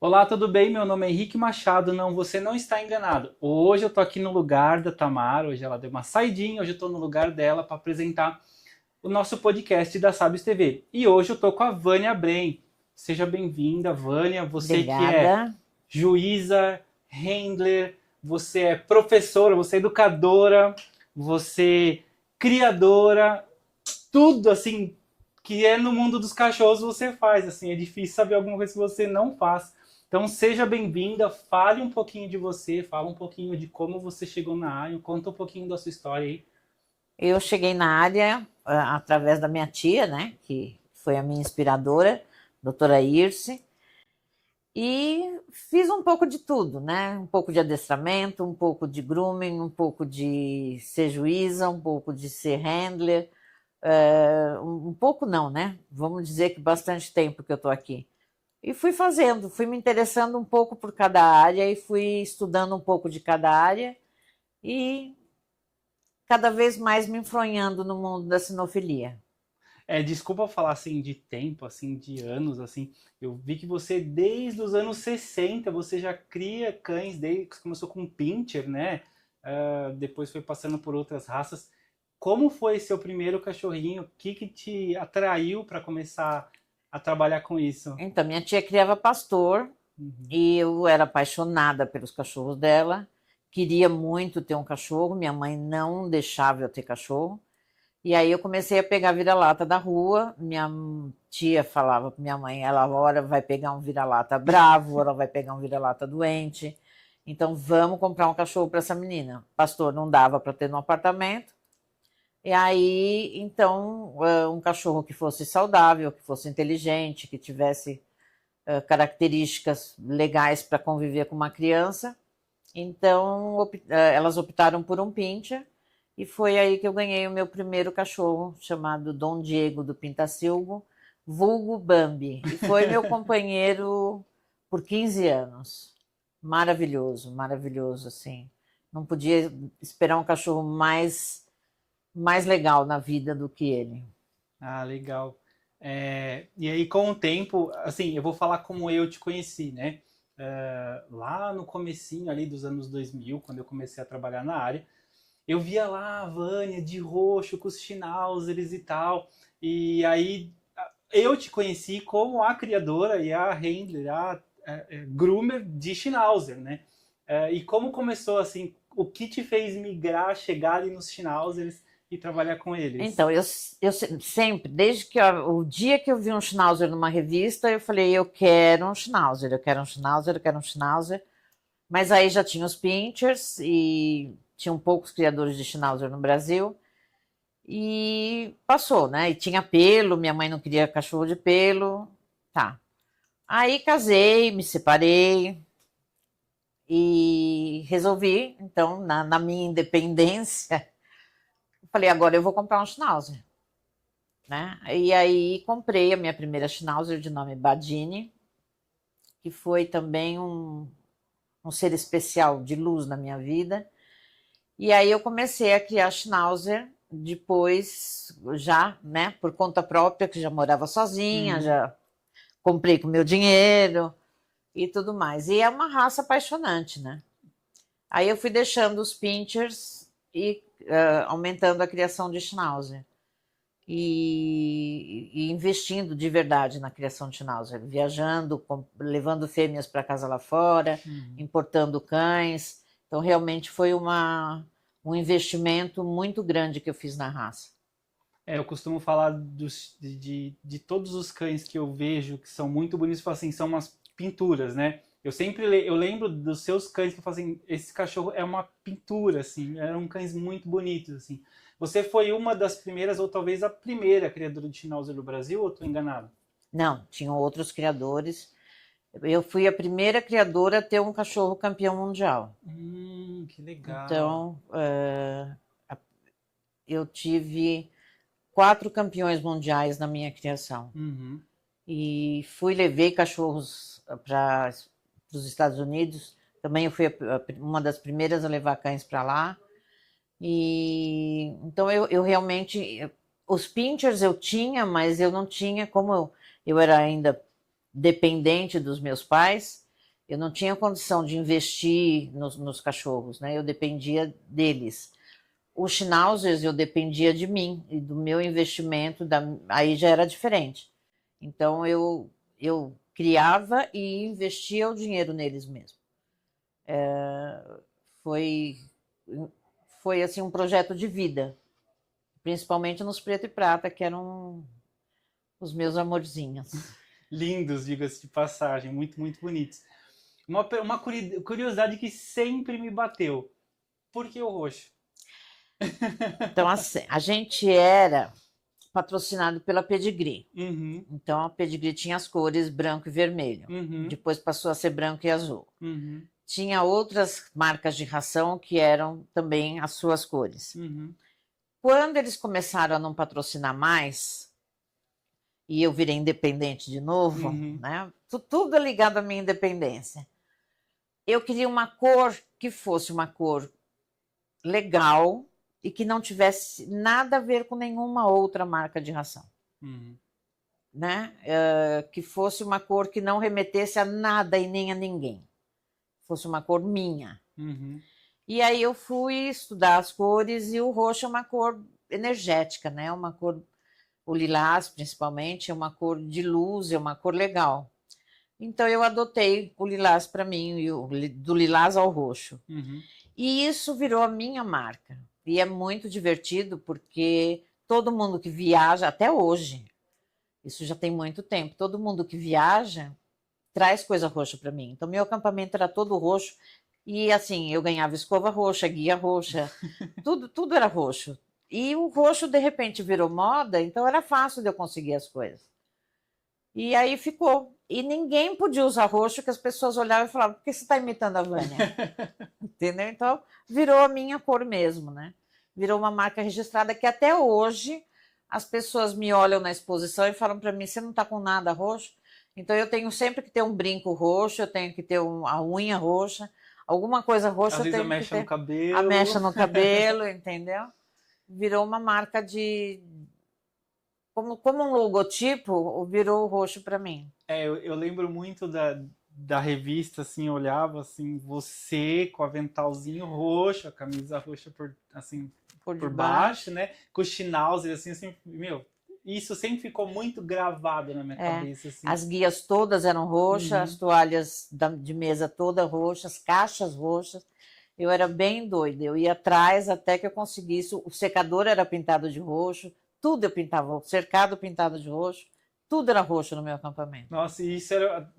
Olá, tudo bem? Meu nome é Henrique Machado. Não, você não está enganado. Hoje eu tô aqui no lugar da Tamara. Hoje ela deu uma saidinha. Hoje eu tô no lugar dela para apresentar o nosso podcast da Sabes TV. E hoje eu tô com a Vânia Brem. Seja bem-vinda, Vânia. Você que é Obrigada. juíza, handler, você é professora, você é educadora, você é criadora, tudo assim que é no mundo dos cachorros você faz, assim, é difícil saber alguma coisa que você não faz. Então seja bem-vinda, fale um pouquinho de você, fala um pouquinho de como você chegou na área, conta um pouquinho da sua história aí. Eu cheguei na área através da minha tia, né, que foi a minha inspiradora, doutora Irce, e fiz um pouco de tudo, né? Um pouco de adestramento, um pouco de grooming, um pouco de ser juíza, um pouco de ser handler, um pouco não, né? Vamos dizer que bastante tempo que eu estou aqui. E fui fazendo, fui me interessando um pouco por cada área e fui estudando um pouco de cada área e cada vez mais me enfronhando no mundo da sinofilia. Desculpa falar assim de tempo, assim de anos, assim. Eu vi que você desde os anos 60 você já cria cães, desde que você começou com Pinscher, né? Depois foi passando por outras raças. Como foi seu primeiro cachorrinho? O que que te atraiu para começar a trabalhar com isso? Então, minha tia criava pastor Uhum. e eu era apaixonada pelos cachorros dela. Queria muito ter um cachorro, minha mãe não deixava eu ter cachorro. E aí eu comecei a pegar vira-lata da rua. Minha tia falava para minha mãe, ela hora vai pegar um vira-lata bravo, ela vai pegar um vira-lata doente. Então vamos comprar um cachorro para essa menina. Pastor não dava para ter no apartamento. E aí, então, um cachorro que fosse saudável, que fosse inteligente, que tivesse características legais para conviver com uma criança. Então, elas optaram por um pincher e foi aí que eu ganhei o meu primeiro cachorro, chamado Dom Diego do Pintacilgo, vulgo Bambi. E foi meu companheiro por 15 anos. Maravilhoso, maravilhoso, assim. Não podia esperar um cachorro mais legal na vida do que ele. Ah, legal. E aí, com o tempo, assim, eu vou falar como eu te conheci, né? Lá no comecinho ali dos anos 2000, quando eu comecei a trabalhar na área, eu via lá a Vânia de roxo com os schnauzers e tal. E aí eu te conheci como a criadora e a handler, a groomer de Schnauzer, né? E como começou assim, o que te fez migrar, chegar ali nos Schnauzers e trabalhar com eles? Então, eu sempre, desde que o dia que eu vi um Schnauzer numa revista, eu falei, eu quero um Schnauzer, eu quero um Schnauzer, eu quero um Schnauzer. Mas aí já tinha os Pinschers e tinham poucos criadores de Schnauzer no Brasil. E passou, né? E tinha pelo, minha mãe não queria cachorro de pelo. Tá. Aí casei, me separei e resolvi, então, na minha independência, falei, agora eu vou comprar um Schnauzer, né? E aí comprei a minha primeira Schnauzer de nome Badini, que foi também um ser especial de luz na minha vida. E aí eu comecei a criar Schnauzer depois, já, né, por conta própria, que já morava sozinha, Uhum. já comprei com meu dinheiro e tudo mais. E é uma raça apaixonante, né? Aí eu fui deixando os pinchers e aumentando a criação de Schnauzer. E investindo de verdade na criação de Schnauzer, viajando, levando fêmeas para casa lá fora, Uhum. importando cães. Então, realmente foi um investimento muito grande que eu fiz na raça. Eu costumo falar de todos os cães que eu vejo que são muito bonitos, eu falo assim, são umas pinturas, né? Eu lembro dos seus cães que eu falo assim, esse cachorro é uma pintura, assim, eram cães muito bonitos, assim. Você foi uma das primeiras, ou talvez a primeira criadora de Schnauzer do Brasil, ou estou enganado? Não, tinham outros criadores. Eu fui a primeira criadora a ter um cachorro campeão mundial. Que legal. Então, eu tive 4 campeões mundiais na minha criação. Uhum. E levei cachorros para os Estados Unidos. Também eu fui uma das primeiras a levar cães para lá. E então eu realmente os pinchers eu tinha, mas eu não tinha como eu era ainda dependente dos meus pais. Eu não tinha condição de investir nos cachorros, né? Eu dependia deles. Os Schnauzers eu dependia de mim e do meu investimento, aí já era diferente. Então eu criava e investia o dinheiro neles mesmo. Foi, foi assim um projeto de vida, principalmente nos preto e prata, que eram os meus amorzinhos. Lindos, diga-se de passagem, muito, muito bonitos. Uma curiosidade que sempre me bateu. Por que o roxo? Então, assim, a gente era patrocinado pela Pedigree. Uhum, Então, a Pedigree tinha as cores branco e vermelho. uhum, Depois passou a ser branco e azul. uhum, Tinha outras marcas de ração que eram também as suas cores. uhum, Quando eles começaram a não patrocinar mais, e eu virei independente de novo, uhum, né? Tudo é ligado à minha independência. Eu queria uma cor que fosse uma cor legal e que não tivesse nada a ver com nenhuma outra marca de ração. uhum. Né? Que fosse uma cor que não remetesse a nada e nem a ninguém. Fosse uma cor minha. Uhum. E aí eu fui estudar as cores e o roxo é uma cor energética, né? Uma cor, o lilás principalmente, é uma cor de luz, é uma cor legal. Então eu adotei o lilás para mim, do lilás ao roxo. Uhum. E isso virou a minha marca. E é muito divertido porque todo mundo que viaja, até hoje, isso já tem muito tempo, todo mundo que viaja traz coisa roxa para mim. Então meu acampamento era todo roxo e assim, eu ganhava escova roxa, guia roxa, tudo era roxo. E o roxo de repente virou moda, então era fácil de eu conseguir as coisas. E aí ficou. E ninguém podia usar roxo, que as pessoas olhavam e falavam, por que você está imitando a Vânia? Entendeu? Então, virou a minha cor mesmo, né? Virou uma marca registrada que até hoje as pessoas me olham na exposição e falam para mim, você não está com nada roxo? Então, eu tenho sempre que ter um brinco roxo, eu tenho que ter a unha roxa, alguma coisa roxa Às eu vezes a tenho que mecha no ter. A cabelo. mecha no cabelo, entendeu? Virou uma marca de... Como um logotipo, virou roxo para mim. Eu lembro muito da revista, assim, eu olhava assim, você com o aventalzinho roxo, a camisa roxa assim, por baixo, né? Com o Schnauzer, assim, meu, isso sempre ficou muito gravado na minha cabeça, assim. As guias todas eram roxas, Uhum. as toalhas de mesa todas roxas, caixas roxas. Eu era bem doida, eu ia atrás até que eu conseguisse. O secador era pintado de roxo, tudo eu pintava, o cercado pintado de roxo, tudo era roxo no meu acampamento. Nossa, e isso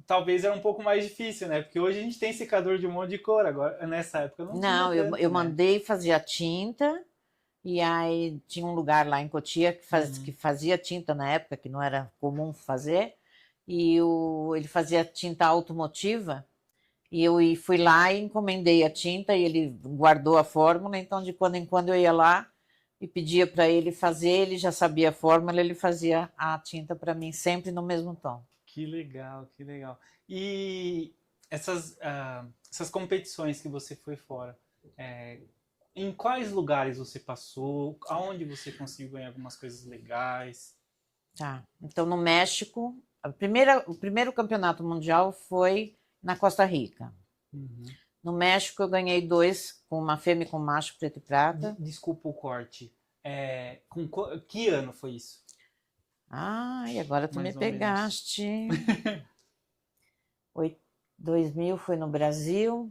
talvez era um pouco mais difícil, né? Porque hoje a gente tem secador de um monte de cor, agora nessa época não tinha Não, tanto, eu né? mandei fazer a tinta, e aí tinha um lugar lá em Cotia que fazia tinta na época, que não era comum fazer, e ele fazia tinta automotiva, e eu fui lá e encomendei a tinta, e ele guardou a fórmula, então de quando em quando eu ia lá e pedia para ele fazer, ele já sabia a fórmula, ele fazia a tinta para mim sempre no mesmo tom. Que legal, que legal. E essas competições que você foi fora, em quais lugares você passou? Aonde você conseguiu ganhar algumas coisas legais? Tá. Então, no México, o primeiro campeonato mundial foi na Costa Rica. Uhum. No México, eu ganhei 2, com uma fêmea e com um macho, preto e prata. Desculpa o corte. Que ano foi isso? Ai, agora tu me Mais ou menos. pegaste. 2000 foi no Brasil.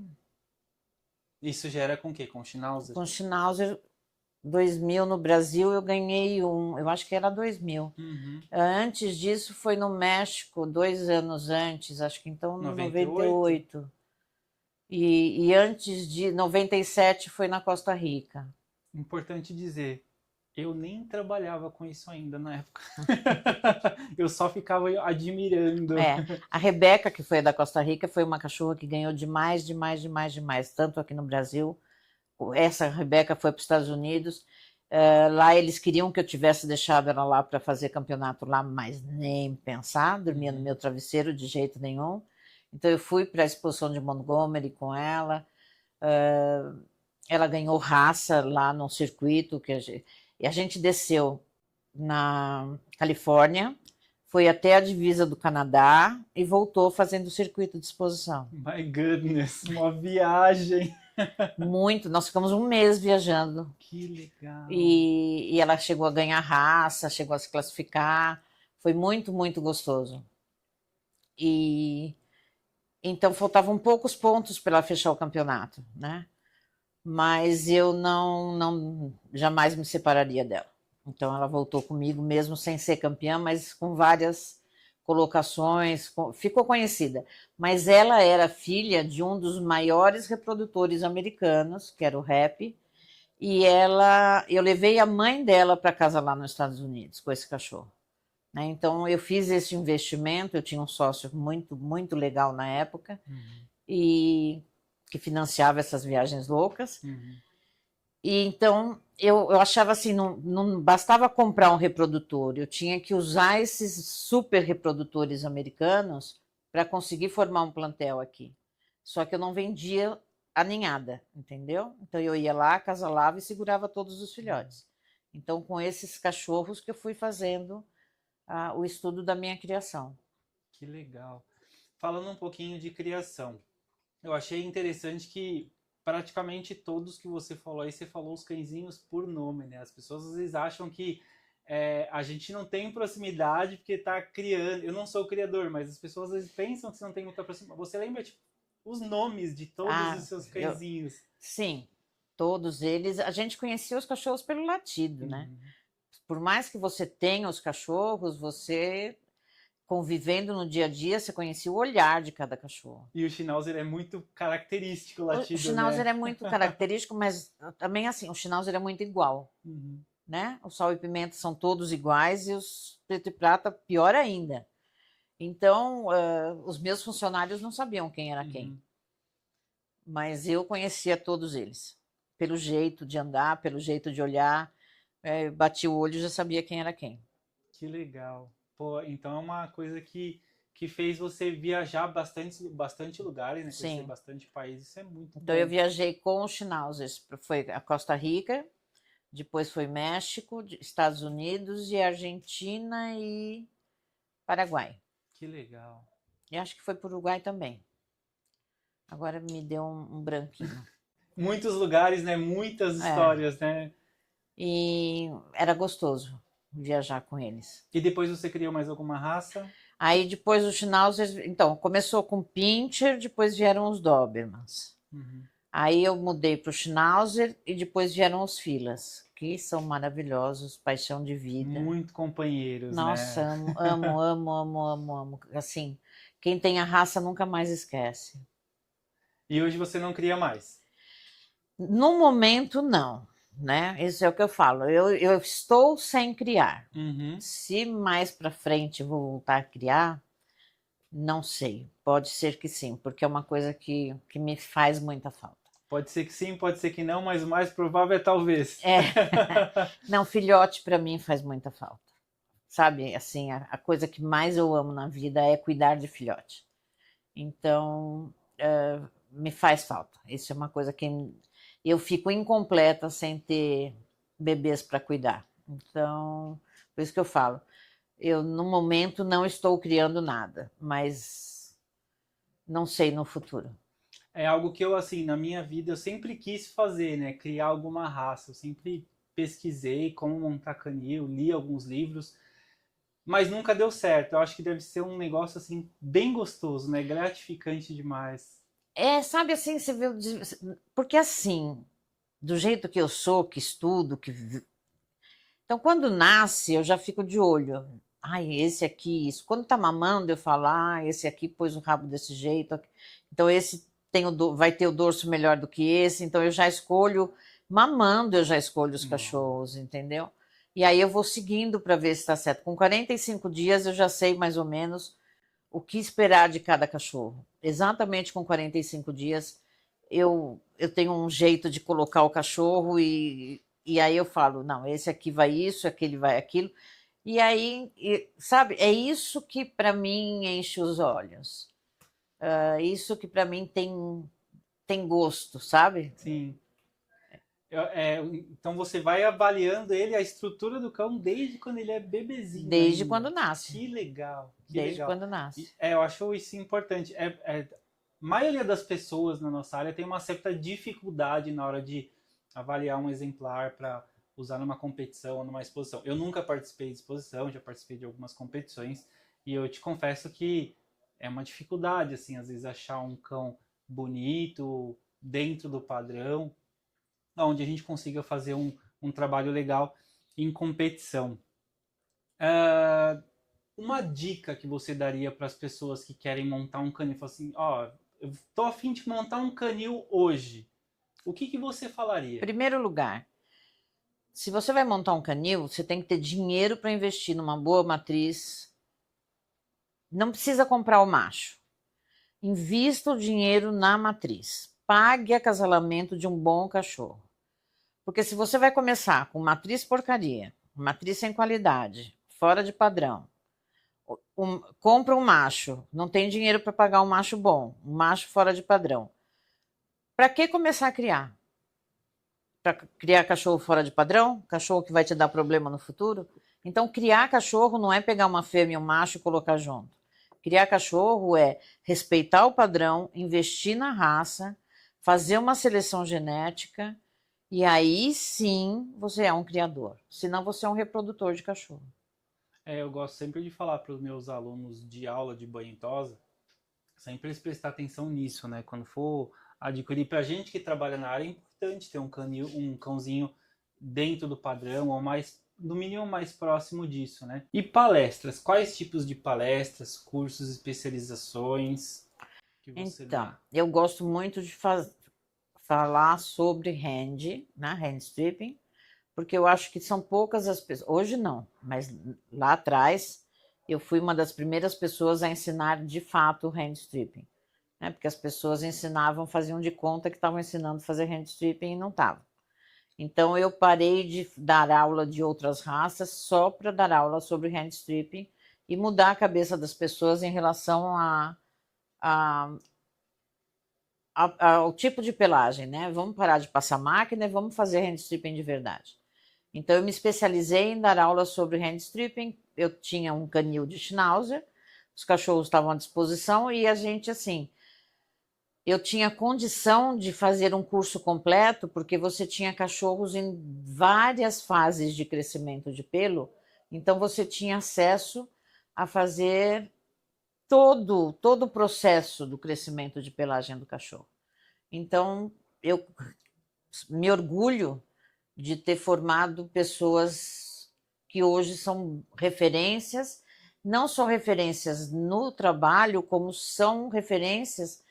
Isso já era com o quê? Com Schnauzer? Com Schnauzer, 2000 no Brasil, eu ganhei eu acho que era 2000. Uhum. Antes disso, foi no México, 2 anos antes, acho que então no 98. E antes de 97 foi na Costa Rica. Importante dizer, eu nem trabalhava com isso ainda na época. Eu só ficava admirando. A Rebeca, que foi da Costa Rica, foi uma cachorra que ganhou demais, demais, demais, demais, tanto aqui no Brasil. Essa Rebeca foi para os Estados Unidos. Lá eles queriam que eu tivesse deixado ela lá para fazer campeonato lá, mas nem pensar, dormia no meu travesseiro de jeito nenhum. Então eu fui para a exposição de Montgomery com ela. Ela ganhou raça lá no circuito e a gente desceu na Califórnia, foi até a divisa do Canadá e voltou fazendo o circuito de exposição. My goodness, uma viagem. Muito, nós ficamos um mês viajando. Que legal. E ela chegou a ganhar raça, chegou a se classificar. Foi muito, muito gostoso. E então faltavam poucos pontos para ela fechar o campeonato, né? Mas eu não jamais me separaria dela. Então ela voltou comigo mesmo sem ser campeã, mas com várias colocações, ficou conhecida. Mas ela era filha de um dos maiores reprodutores americanos, que era o Rap, e eu levei a mãe dela para casa lá nos Estados Unidos com esse cachorro. Né? Então eu fiz esse investimento, eu tinha um sócio muito, muito legal na época, e que financiava essas viagens loucas. E então eu achava assim, não bastava comprar um reprodutor, eu tinha que usar esses super reprodutores americanos para conseguir formar um plantel aqui. Só que eu não vendia a ninhada, entendeu? Então eu ia lá, acasalava e segurava todos os filhotes. Então com esses cachorros que eu fui fazendo o estudo da minha criação. Que legal. Falando um pouquinho de criação, eu achei interessante que praticamente todos que você falou aí, você falou os cãezinhos por nome, né? As pessoas às vezes acham que a gente não tem proximidade porque tá criando. Eu não sou o criador, mas as pessoas às vezes pensam que você não tem muita proximidade. Você lembra, tipo, os nomes de todos os seus cãezinhos? Sim, todos eles. A gente conhecia os cachorros pelo latido, né? Por mais que você tenha os cachorros, você convivendo no dia a dia, você conhecia o olhar de cada cachorro. E o Schnauzer é muito característico, o latido, o Schnauzer né? é muito característico, mas também assim, o Schnauzer é muito igual. Né? O Sal e Pimenta são todos iguais e os Preto e Prata pior ainda. Então, os meus funcionários não sabiam quem era quem. Mas eu conhecia todos eles. Pelo jeito de andar, pelo jeito de olhar. Bati o olho e já sabia quem era quem. Que legal. Pô, então é uma coisa que fez você viajar bastante lugares, né? Conhecer bastante países. Isso é muito então bom. Eu viajei com os Schnauzers. Foi a Costa Rica, depois foi México, Estados Unidos e Argentina e Paraguai. Que legal. E acho que foi para o Uruguai também. Agora me deu um branquinho. Muitos lugares, né? Muitas histórias, né? E era gostoso viajar com eles. E depois você criou mais alguma raça? Aí depois os Schnauzers, então, começou com Pinscher, depois vieram os Dobermans. Aí eu mudei para o Schnauzer e depois vieram os Filas, que são maravilhosos, paixão de vida. Muito companheiros, Nossa, né? amo. Assim, quem tem a raça nunca mais esquece. E hoje você não cria mais? No momento, não. Né? Isso é o que eu falo. Eu estou sem criar. Se mais para frente vou voltar a criar, não sei. Pode ser que sim, porque é uma coisa que me faz muita falta. Pode ser que sim, pode ser que não, mas o mais provável é talvez. Não, filhote para mim faz muita falta. Sabe, assim, a coisa que mais eu amo na vida é cuidar de filhote. Então, me faz falta. Isso é uma coisa que eu fico incompleta sem ter bebês para cuidar. Então, por isso que eu falo, eu no momento não estou criando nada, mas não sei no futuro. É algo que eu, assim, na minha vida, eu sempre quis fazer, né? Criar alguma raça. Eu sempre pesquisei como montar canil, li alguns livros, mas nunca deu certo. Eu acho que deve ser um negócio, assim, bem gostoso, né? Gratificante demais. Sabe assim, você vê, porque assim, do jeito que eu sou, que estudo, então quando nasce eu já fico de olho. Ai, esse aqui, isso. Quando tá mamando eu falo, esse aqui pôs o rabo desse jeito. Então esse vai ter o dorso melhor do que esse. Então eu já escolho, mamando eu já escolho os cachorros, entendeu? E aí eu vou seguindo para ver se está certo. Com 45 dias eu já sei mais ou menos o que esperar de cada cachorro. Exatamente com 45 dias eu tenho um jeito de colocar o cachorro e aí eu falo, não, esse aqui vai isso, aquele vai aquilo. E aí, sabe, é isso que para mim enche os olhos. Isso que para mim tem gosto, sabe? Sim. Então você vai avaliando ele, a estrutura do cão, desde quando ele é bebezinho Desde ainda. quando nasce. Que legal, que Desde legal. quando nasce. Eu acho isso importante. A maioria das pessoas na nossa área tem uma certa dificuldade na hora de avaliar um exemplar para usar numa competição ou numa exposição. Eu nunca participei de exposição, já participei de algumas competições e eu te confesso que é uma dificuldade, assim, às vezes achar um cão bonito, dentro do padrão, onde a gente consiga fazer um trabalho legal em competição. Uh, uma dica que você daria para as pessoas que querem montar um canil? Fala assim, ó, eu tô a fim de montar um canil hoje. O que você falaria? Primeiro lugar, se você vai montar um canil, você tem que ter dinheiro para investir numa boa matriz. Não precisa comprar o macho. Invista o dinheiro na matriz. Pague acasalamento de um bom cachorro. Porque se você vai começar com matriz porcaria, matriz sem qualidade, fora de padrão, compra um macho, não tem dinheiro para pagar um macho bom, um macho fora de padrão. Para que começar a criar? Para criar cachorro fora de padrão? Cachorro que vai te dar problema no futuro? Então, criar cachorro não é pegar uma fêmea e um macho e colocar junto. Criar cachorro é respeitar o padrão, investir na raça, fazer uma seleção genética e aí sim você é um criador. Senão você é um reprodutor de cachorro. Eu gosto sempre de falar para os meus alunos de aula de banho e tosa, sempre eles prestar atenção nisso, né? Quando for adquirir, para a gente que trabalha na área, é importante ter um cãozinho dentro do padrão, ou mais, no mínimo mais próximo disso, né? E palestras, quais tipos de palestras, cursos, especializações que você dá? Eu gosto muito de falar sobre hand, né? Hand stripping, porque eu acho que são poucas as pessoas. Hoje não, mas lá atrás eu fui uma das primeiras pessoas a ensinar de fato hand stripping, né? Porque as pessoas ensinavam, faziam de conta que estavam ensinando a fazer hand stripping e não estavam. Então eu parei de dar aula de outras raças só para dar aula sobre hand stripping e mudar a cabeça das pessoas em relação ao tipo de pelagem, né? Vamos parar de passar máquina e vamos fazer hand stripping de verdade. Então eu me especializei em dar aula sobre hand stripping. Eu tinha um canil de Schnauzer, os cachorros estavam à disposição e a gente assim, eu tinha condição de fazer um curso completo porque você tinha cachorros em várias fases de crescimento de pelo, então você tinha acesso a fazer todo o processo do crescimento de pelagem do cachorro. Então, eu me orgulho de ter formado pessoas que hoje são referências, não só referências no trabalho, como são referências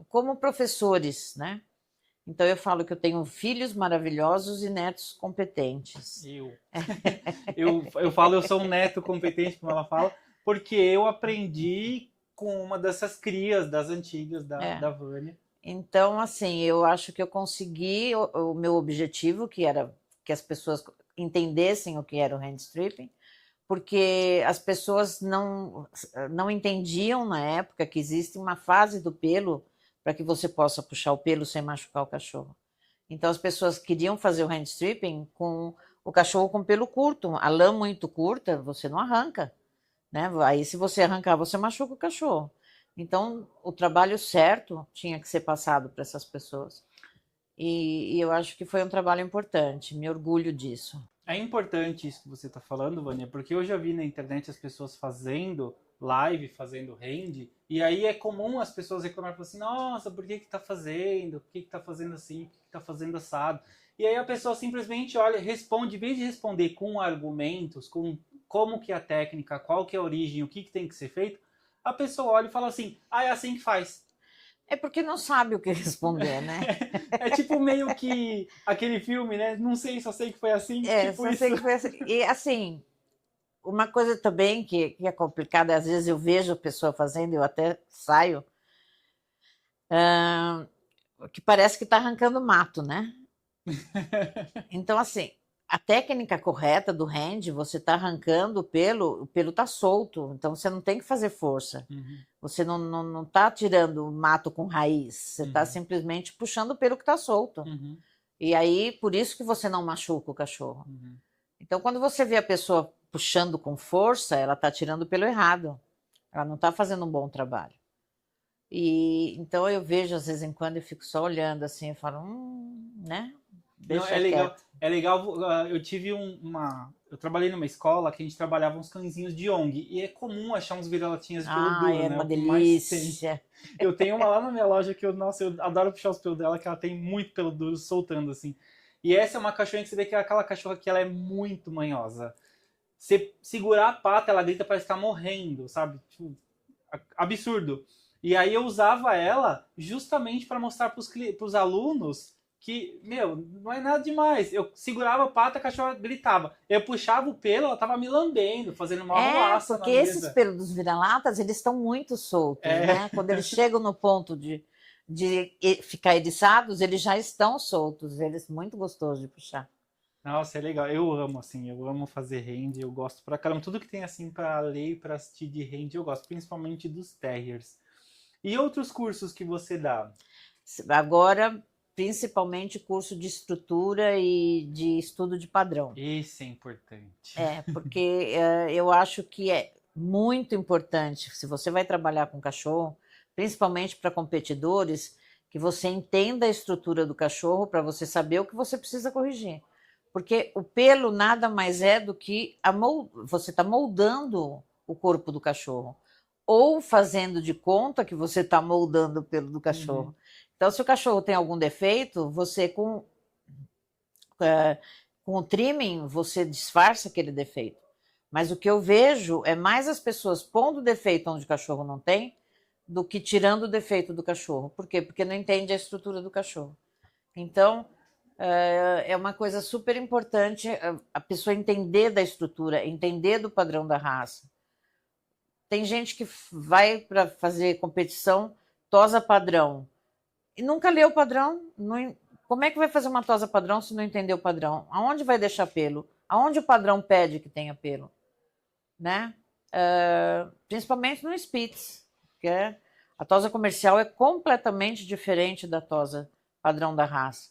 como professores, né? Então eu falo que eu tenho filhos maravilhosos e netos competentes. Eu falo, eu sou um neto competente, como ela fala, porque eu aprendi com uma dessas crias das antigas da Vânia. Então, assim, eu acho que eu consegui o meu objetivo, que era que as pessoas entendessem o que era o hand stripping, porque as pessoas não entendiam na época que existe uma fase do pelo para que você possa puxar o pelo sem machucar o cachorro. Então, as pessoas queriam fazer o hand stripping com o cachorro com pelo curto. A lã muito curta, você não arranca, né? Aí, se você arrancar, você machuca o cachorro. Então, o trabalho certo tinha que ser passado para essas pessoas. E eu acho que foi um trabalho importante, me orgulho disso. É importante isso que você está falando, Vânia, porque eu já vi na internet as pessoas fazendo live, fazendo hand, e aí é comum as pessoas reclamarem assim, nossa, por que está fazendo? Por que está fazendo assim? Por que está fazendo assado? E aí a pessoa simplesmente olha, responde, em vez de responder com argumentos, com como que é a técnica, qual que é a origem, o que tem que ser feito, a pessoa olha e fala assim, é assim que faz. É porque não sabe o que responder, né? É tipo meio que aquele filme, né? Não sei, só sei que foi assim. Tipo só isso. sei que foi assim. E assim, uma coisa também que é complicada, às vezes eu vejo a pessoa fazendo, eu até saio, que parece que está arrancando mato, né? Então, assim, a técnica correta do hand, você está arrancando o pelo está solto, então você não tem que fazer força. Uhum. Você não está tirando o mato com raiz, você está simplesmente puxando o pelo que está solto. Uhum. E aí, por isso que você não machuca o cachorro. Uhum. Então, quando você vê a pessoa puxando com força, ela está tirando pelo errado. Ela não está fazendo um bom trabalho. E então eu vejo, às vezes em quando, eu fico só olhando assim, eu falo, né? Não, Deixa quieto. é legal. Eu tive eu trabalhei numa escola que a gente trabalhava uns cãezinhos de ONG e é comum achar uns vira-latinhas de pelo Ah, duro, é né? uma O que mais tem. delícia. Eu tenho uma lá na minha loja que nossa, eu adoro puxar os pelos dela, que ela tem muito pelo duro soltando assim. E essa é uma cachorrinha que você vê que é aquela cachorra que ela é muito manhosa. Você segurar a pata, ela grita, parece que tá morrendo, sabe? Tipo, absurdo. E aí eu usava ela justamente para mostrar para os alunos que, meu, não é nada demais. Eu segurava a pata, a cachorra gritava. Eu puxava o pelo, ela tava me lambendo, fazendo uma É, arruaça porque na esses mesa. pelos dos vira-latas, eles estão muito soltos, É, né? Quando eles chegam no ponto de ficar eriçados, eles já estão soltos. Eles muito gostosos de puxar. nossa, é legal. Eu amo, assim, eu amo fazer rende, eu gosto pra caramba. Tudo que tem, assim, pra ler e pra assistir de rende, eu gosto, principalmente dos terriers. E outros cursos que você dá? Agora, principalmente curso de estrutura e de estudo de padrão. Esse é importante. É, porque eu acho que é muito importante, se você vai trabalhar com cachorro, principalmente para competidores, que você entenda a estrutura do cachorro para você saber o que você precisa corrigir. Porque o pelo nada mais é do que você está moldando o corpo do cachorro, ou fazendo de conta que você está moldando o pelo do Uhum, cachorro. Então, se o cachorro tem algum defeito, você com o trimming, você disfarça aquele defeito. Mas o que eu vejo é mais as pessoas pondo defeito onde o cachorro não tem do que tirando o defeito do cachorro. Por quê? Porque não entende a estrutura do cachorro. Então, é uma coisa super importante a pessoa entender da estrutura, entender do padrão da raça. Tem gente que vai para fazer competição, tosa padrão, e nunca leu o padrão. Não, como é que vai fazer uma tosa padrão se não entender o padrão? Aonde vai deixar pelo? Aonde o padrão pede que tenha pelo? Né? Principalmente no Spitz, que a tosa comercial é completamente diferente da tosa padrão da raça.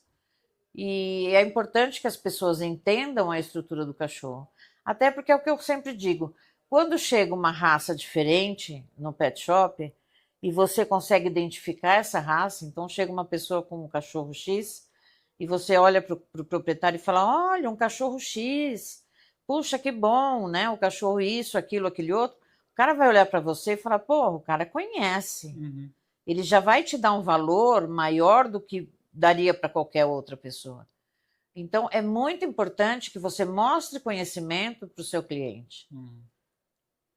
E é importante que as pessoas entendam a estrutura do cachorro. Até porque é o que eu sempre digo: quando chega uma raça diferente no pet shop e você consegue identificar essa raça, então chega uma pessoa com um cachorro X e você olha para o proprietário e fala: olha, um cachorro X, puxa, que bom, né? O cachorro isso, aquilo, aquele outro. O cara vai olhar para você e falar: pô, o cara conhece. uhum. Ele já vai te dar um valor maior do que daria para qualquer outra pessoa. Então, é muito importante que você mostre conhecimento para o seu cliente. Uhum.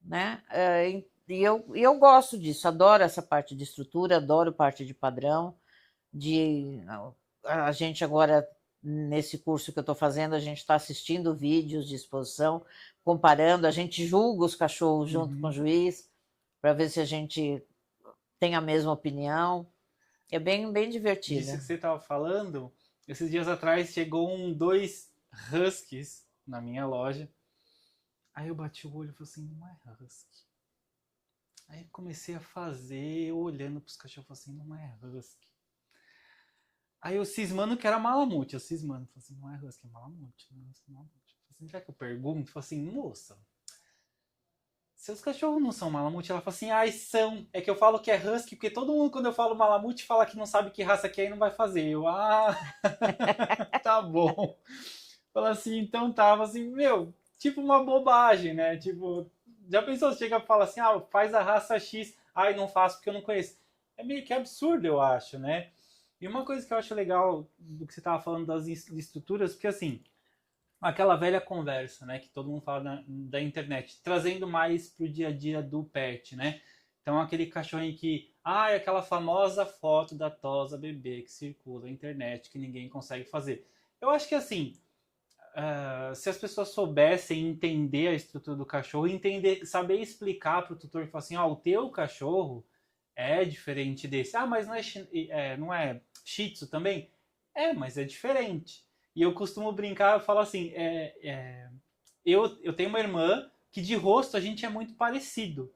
Né? E eu gosto disso, adoro essa parte de estrutura, adoro parte de padrão. A gente agora, nesse curso que eu estou fazendo, a gente está assistindo vídeos de exposição, comparando, a gente julga os cachorros junto com o Uhum. juiz, para ver se a gente tem a mesma opinião. É bem, bem Disso que divertida. você estava falando, esses dias atrás chegou dois huskies na minha loja. Aí eu bati o olho e falei assim, não é husky. Aí eu comecei a fazer, eu olhando pros cachorros, falei assim, não é husky. Aí eu cismando que era malamute, eu cismando, falei assim, não é husky, é malamute, não é husky, é malamute. Falei assim, será que eu pergunto? Falei assim, moça, seus cachorros não são malamute? Ela fala assim, ai, são. É que eu falo que é husky, porque todo mundo quando eu falo malamute fala que não sabe que raça que é e não vai fazer. Eu, tá bom. Fala assim, então tava assim, meu, tipo uma bobagem, né? Tipo, já pensou, você chega e fala assim, ah, faz a raça X, ai, não faço porque eu não conheço. É meio que absurdo, eu acho, né? E uma coisa que eu acho legal do que você tava falando das estruturas, porque assim, aquela velha conversa, né, que todo mundo fala da internet, trazendo mais pro dia a dia do pet, né? Então aquele cachorrinho que, é aquela famosa foto da tosa bebê que circula na internet que ninguém consegue fazer. Eu acho que assim, se as pessoas soubessem entender a estrutura do cachorro, entender, saber explicar para o tutor e falar assim, o teu cachorro é diferente desse. Ah, mas não é Shih Tzu também? É, mas é diferente. E eu costumo brincar, eu falo assim, eu tenho uma irmã que de rosto a gente é muito parecido.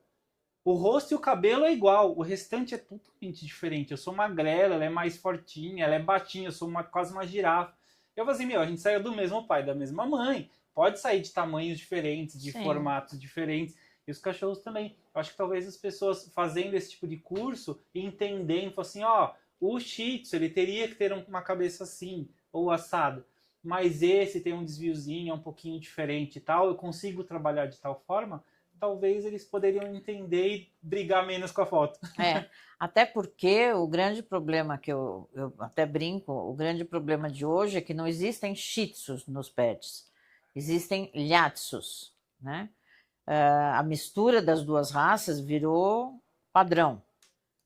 O rosto e o cabelo é igual, o restante é totalmente diferente. Eu sou magrela, ela é mais fortinha, ela é baixinha, eu sou quase uma girafa. Eu falei assim, meu, a gente saiu do mesmo pai, da mesma mãe. Pode sair de tamanhos diferentes, de Sim. formatos diferentes. E os cachorros também. Eu acho que talvez as pessoas fazendo esse tipo de curso e entendendo, assim, ó, o Shih Tzu, ele teria que ter uma cabeça assim, ou assado. Mas esse tem um desviozinho, é um pouquinho diferente e tal. Eu consigo trabalhar de tal forma. Talvez eles poderiam entender e brigar menos com a foto. Até porque o grande problema que eu até brinco, o grande problema de hoje é que não existem shih tzus nos pets, existem lhasa, né? A mistura das duas raças virou padrão.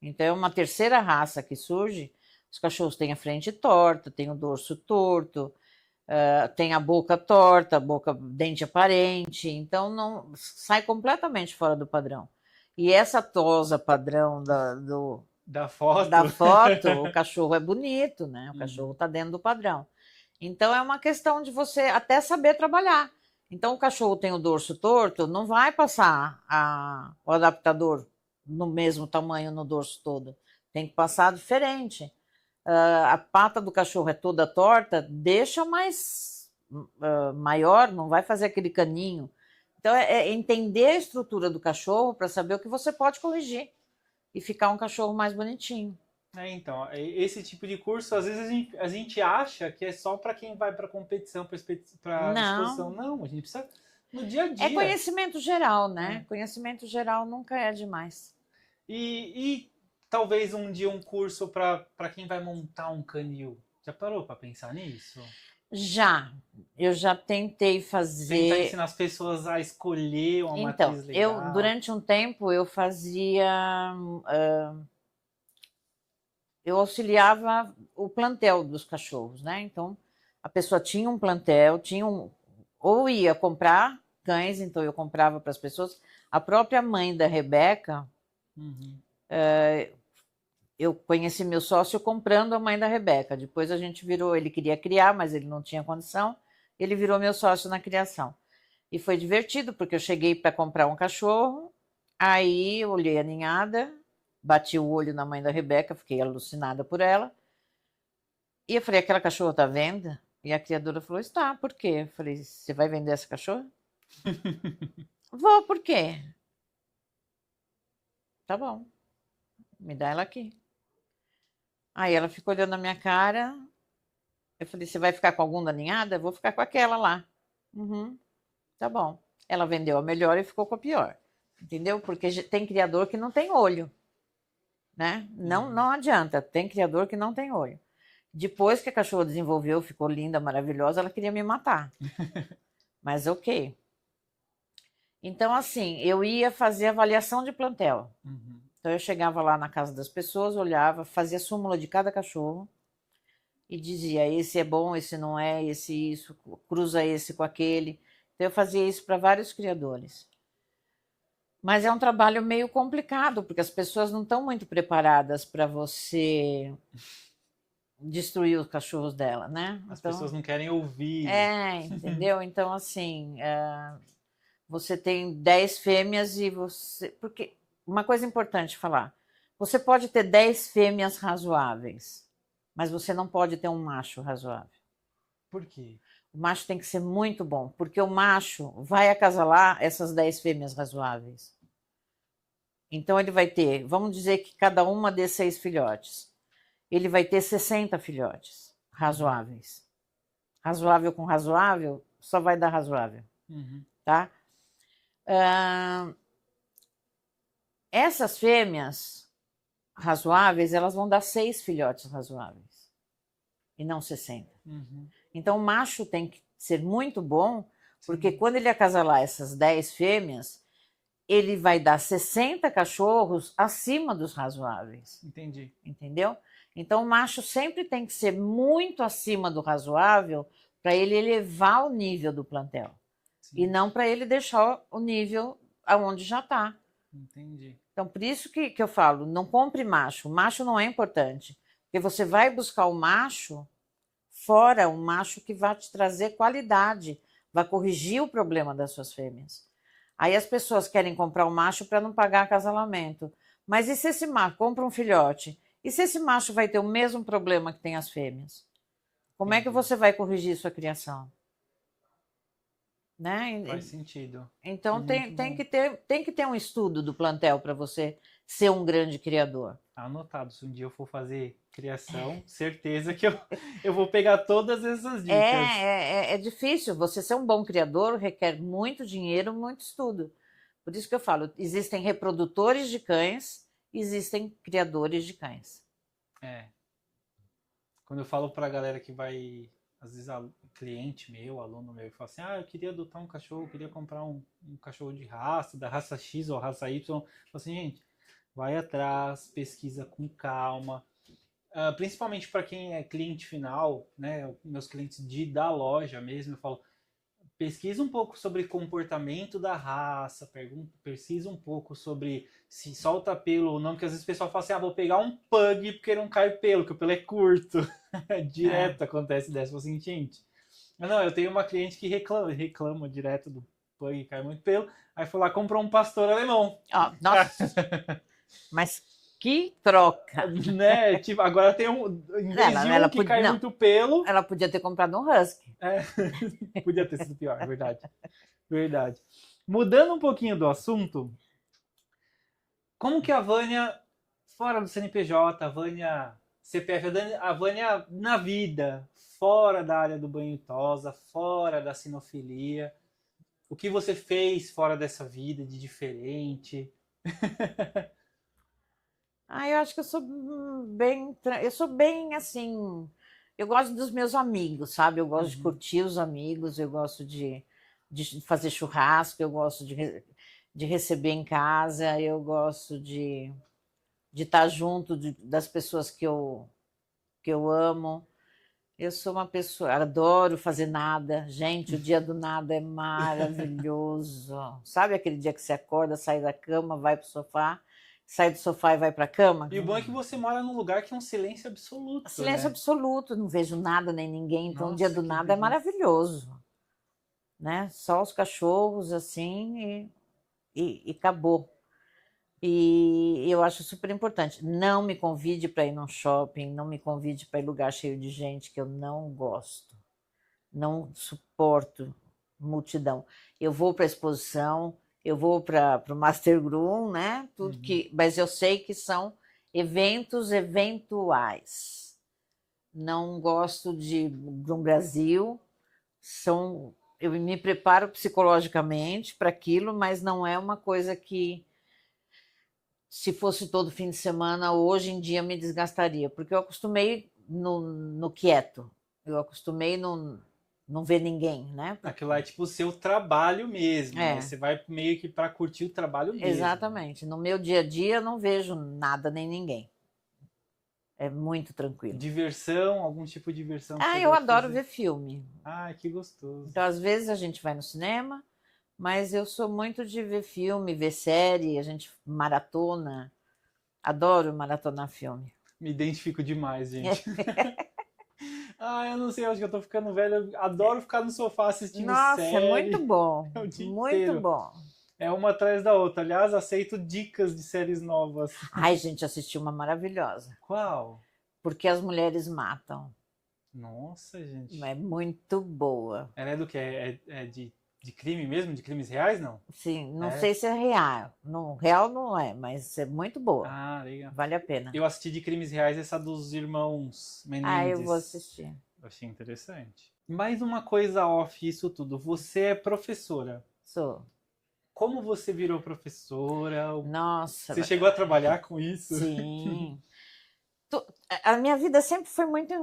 Então é uma terceira raça que surge. Os cachorros têm a frente torta, têm o dorso torto, tem a boca torta, a boca dente aparente, então não sai completamente fora do padrão. E essa tosa padrão Da foto. da foto, o cachorro é bonito, né? O cachorro está dentro do padrão. Então é uma questão de você até saber trabalhar. Então o cachorro tem o dorso torto, não vai passar o adaptador no mesmo tamanho no dorso todo. Tem que passar diferente. A pata do cachorro é toda torta, deixa mais maior, não vai fazer aquele caninho. Então é entender a estrutura do cachorro para saber o que você pode corrigir e ficar um cachorro mais bonitinho. Então, esse tipo de curso, às vezes a gente acha que é só para quem vai para competição, para exposição. Não, a gente precisa no dia a dia. É conhecimento geral, né? Conhecimento geral nunca é demais. E talvez um dia um curso para quem vai montar um canil. Já parou para pensar nisso? Eu já tentei fazer. Tentar ensinar as pessoas a escolher uma matriz legal. Durante um tempo, eu fazia. Eu auxiliava o plantel dos cachorros, né? Então, a pessoa tinha um plantel, ou ia comprar cães, então eu comprava para as pessoas. A própria mãe da Rebeca, eu conheci meu sócio comprando a mãe da Rebeca. Depois a gente virou, ele queria criar, mas ele não tinha condição. Ele virou meu sócio na criação. E foi divertido, porque eu cheguei para comprar um cachorro, aí eu olhei a ninhada, bati o olho na mãe da Rebeca, fiquei alucinada por ela. E eu falei, aquela cachorra está à venda? E a criadora falou, está, por quê? Eu falei, você vai vender essa cachorra? Vou, por quê? Tá bom, me dá ela aqui. Aí ela ficou olhando na minha cara. Eu falei, você vai ficar com alguma da ninhada? Eu vou ficar com aquela lá. Tá bom. Ela vendeu a melhor e ficou com a pior. Entendeu? Porque tem criador que não tem olho. Né? Não adianta. Tem criador que não tem olho. Depois que a cachorra desenvolveu, ficou linda, maravilhosa, ela queria me matar. Mas ok. Então, assim, eu ia fazer avaliação de plantel. Então, eu chegava lá na casa das pessoas, olhava, fazia súmula de cada cachorro e dizia, esse é bom, esse não é, esse isso, cruza esse com aquele. Então, eu fazia isso para vários criadores. Mas é um trabalho meio complicado, porque as pessoas não estão muito preparadas para você destruir os cachorros dela, né? As pessoas não querem ouvir. Entendeu? Então, assim, você tem 10 fêmeas e você... Porque uma coisa importante falar, você pode ter 10 fêmeas razoáveis, mas você não pode ter um macho razoável. Por quê? O macho tem que ser muito bom, porque o macho vai acasalar essas 10 fêmeas razoáveis. Então ele vai ter, vamos dizer que cada uma dê 6 filhotes. Ele vai ter 60 filhotes razoáveis. Razoável com razoável, só vai dar razoável. Tá? Essas fêmeas razoáveis, elas vão dar 6 filhotes razoáveis. E não 60. Então o macho tem que ser muito bom, porque quando ele acasalar essas 10 fêmeas, ele vai dar 60 cachorros acima dos razoáveis. Entendi. Entendeu? Então o macho sempre tem que ser muito acima do razoável para ele elevar o nível do plantel. E não para ele deixar o nível aonde já está. Entendi. Então, por isso que eu falo, não compre macho. O macho não é importante. Porque você vai buscar o macho fora, um macho que vai te trazer qualidade, vai corrigir o problema das suas fêmeas. Aí as pessoas querem comprar o macho para não pagar acasalamento. Mas e se esse macho compra um filhote? E se esse macho vai ter o mesmo problema que tem as fêmeas? Como é que Entendi. você vai corrigir sua criação? Né? Faz sentido. Então Muito bom. tem que ter um estudo do plantel para você ser um grande criador. Anotado, se um dia eu for fazer criação, certeza que eu vou pegar todas essas É, dicas. é difícil. Você ser um bom criador requer muito dinheiro, muito estudo. Por isso que eu falo, existem reprodutores de cães, existem criadores de cães. É. Quando eu falo pra galera que vai, às vezes, cliente meu, aluno meu, que fala assim: ah, eu queria adotar um cachorro, eu queria comprar um cachorro de raça, da raça X ou raça Y. Eu falo assim, gente, vai atrás, pesquisa com calma. Principalmente para quem é cliente final, né? Meus clientes da loja mesmo, eu falo, pesquisa um pouco sobre comportamento da raça, pesquisa um pouco sobre se solta pelo ou não, porque às vezes o pessoal fala assim, ah, vou pegar um pug porque não cai pelo, que o pelo é curto. É. Direto acontece dessa, eu falo assim, gente. Não, eu tenho uma cliente que reclama direto do pug que cai muito pelo, aí foi lá comprou um pastor alemão. Ó, nossa, mas que troca! Né? Tipo, agora tem um, em vez de um que cai Não, muito pelo, ela podia ter comprado um husky. é, podia ter sido pior, é verdade. Verdade. Mudando um pouquinho do assunto, como que a Vânia, fora do CNPJ, a Vânia CPF, a Vânia na vida, fora da área do banho e tosa, fora da sinofilia, o que você fez fora dessa vida de diferente? Eu acho que eu sou eu sou bem assim, eu gosto dos meus amigos, sabe? Eu gosto de Uhum. curtir os amigos, eu gosto de fazer churrasco, eu gosto de receber em casa, eu gosto de estar junto das pessoas que eu amo. Eu sou uma pessoa, adoro fazer nada. Gente, o dia do nada é maravilhoso. Sabe aquele dia que você acorda, sai da cama, vai pro sofá, sai do sofá e vai para a cama? E o bom é que você mora num lugar que é um silêncio absoluto, Silêncio né? absoluto, não vejo nada nem ninguém. Então, o dia Nossa, do que nada é delícia. maravilhoso, né? Só os cachorros assim e acabou. E eu acho super importante. Não me convide para ir num shopping, não me convide para ir em lugar cheio de gente que eu não gosto. Não suporto multidão. Eu vou para a exposição, eu vou para o Master Groom, né? Tudo Uhum. que, mas eu sei que são eventos eventuais. Não gosto de um Brasil. Eu me preparo psicologicamente para aquilo, mas não é uma coisa que, se fosse todo fim de semana, hoje em dia me desgastaria, porque eu acostumei no quieto, eu acostumei no não ver ninguém, né? Aquilo lá é tipo o seu trabalho mesmo, né? É, Você vai meio que para curtir o trabalho mesmo, né? exatamente. No meu dia a dia eu não vejo nada nem ninguém. É muito tranquilo. Diversão, algum tipo de diversão que você Eu gosta de adoro fazer? ver filme. Ai, que gostoso. Então, às vezes a gente vai no cinema, mas eu sou muito de ver filme, ver série, a gente maratona. Adoro maratonar filme. Me identifico demais, gente. Eu não sei, acho que eu tô ficando velho. Eu adoro ficar no sofá assistindo Nossa, é muito série bom, o dia muito inteiro. bom. É uma atrás da outra. Aliás, aceito dicas de séries novas. Ai, gente, assisti uma maravilhosa. Qual? Porque as mulheres matam. Nossa, gente. É muito boa. Ela é do que? É de crime mesmo? De crimes reais, não? Sim, não É? sei se é real. No real não é, mas é muito boa. Ah, legal. Vale a pena. Eu assisti de crimes reais essa dos irmãos Eu vou Menendez. assistir. Eu achei interessante. Mais uma coisa off isso tudo. Você é professora. Sou. Como você virou professora? Nossa, Você chegou a trabalhar com isso? sim. A minha vida sempre foi muito.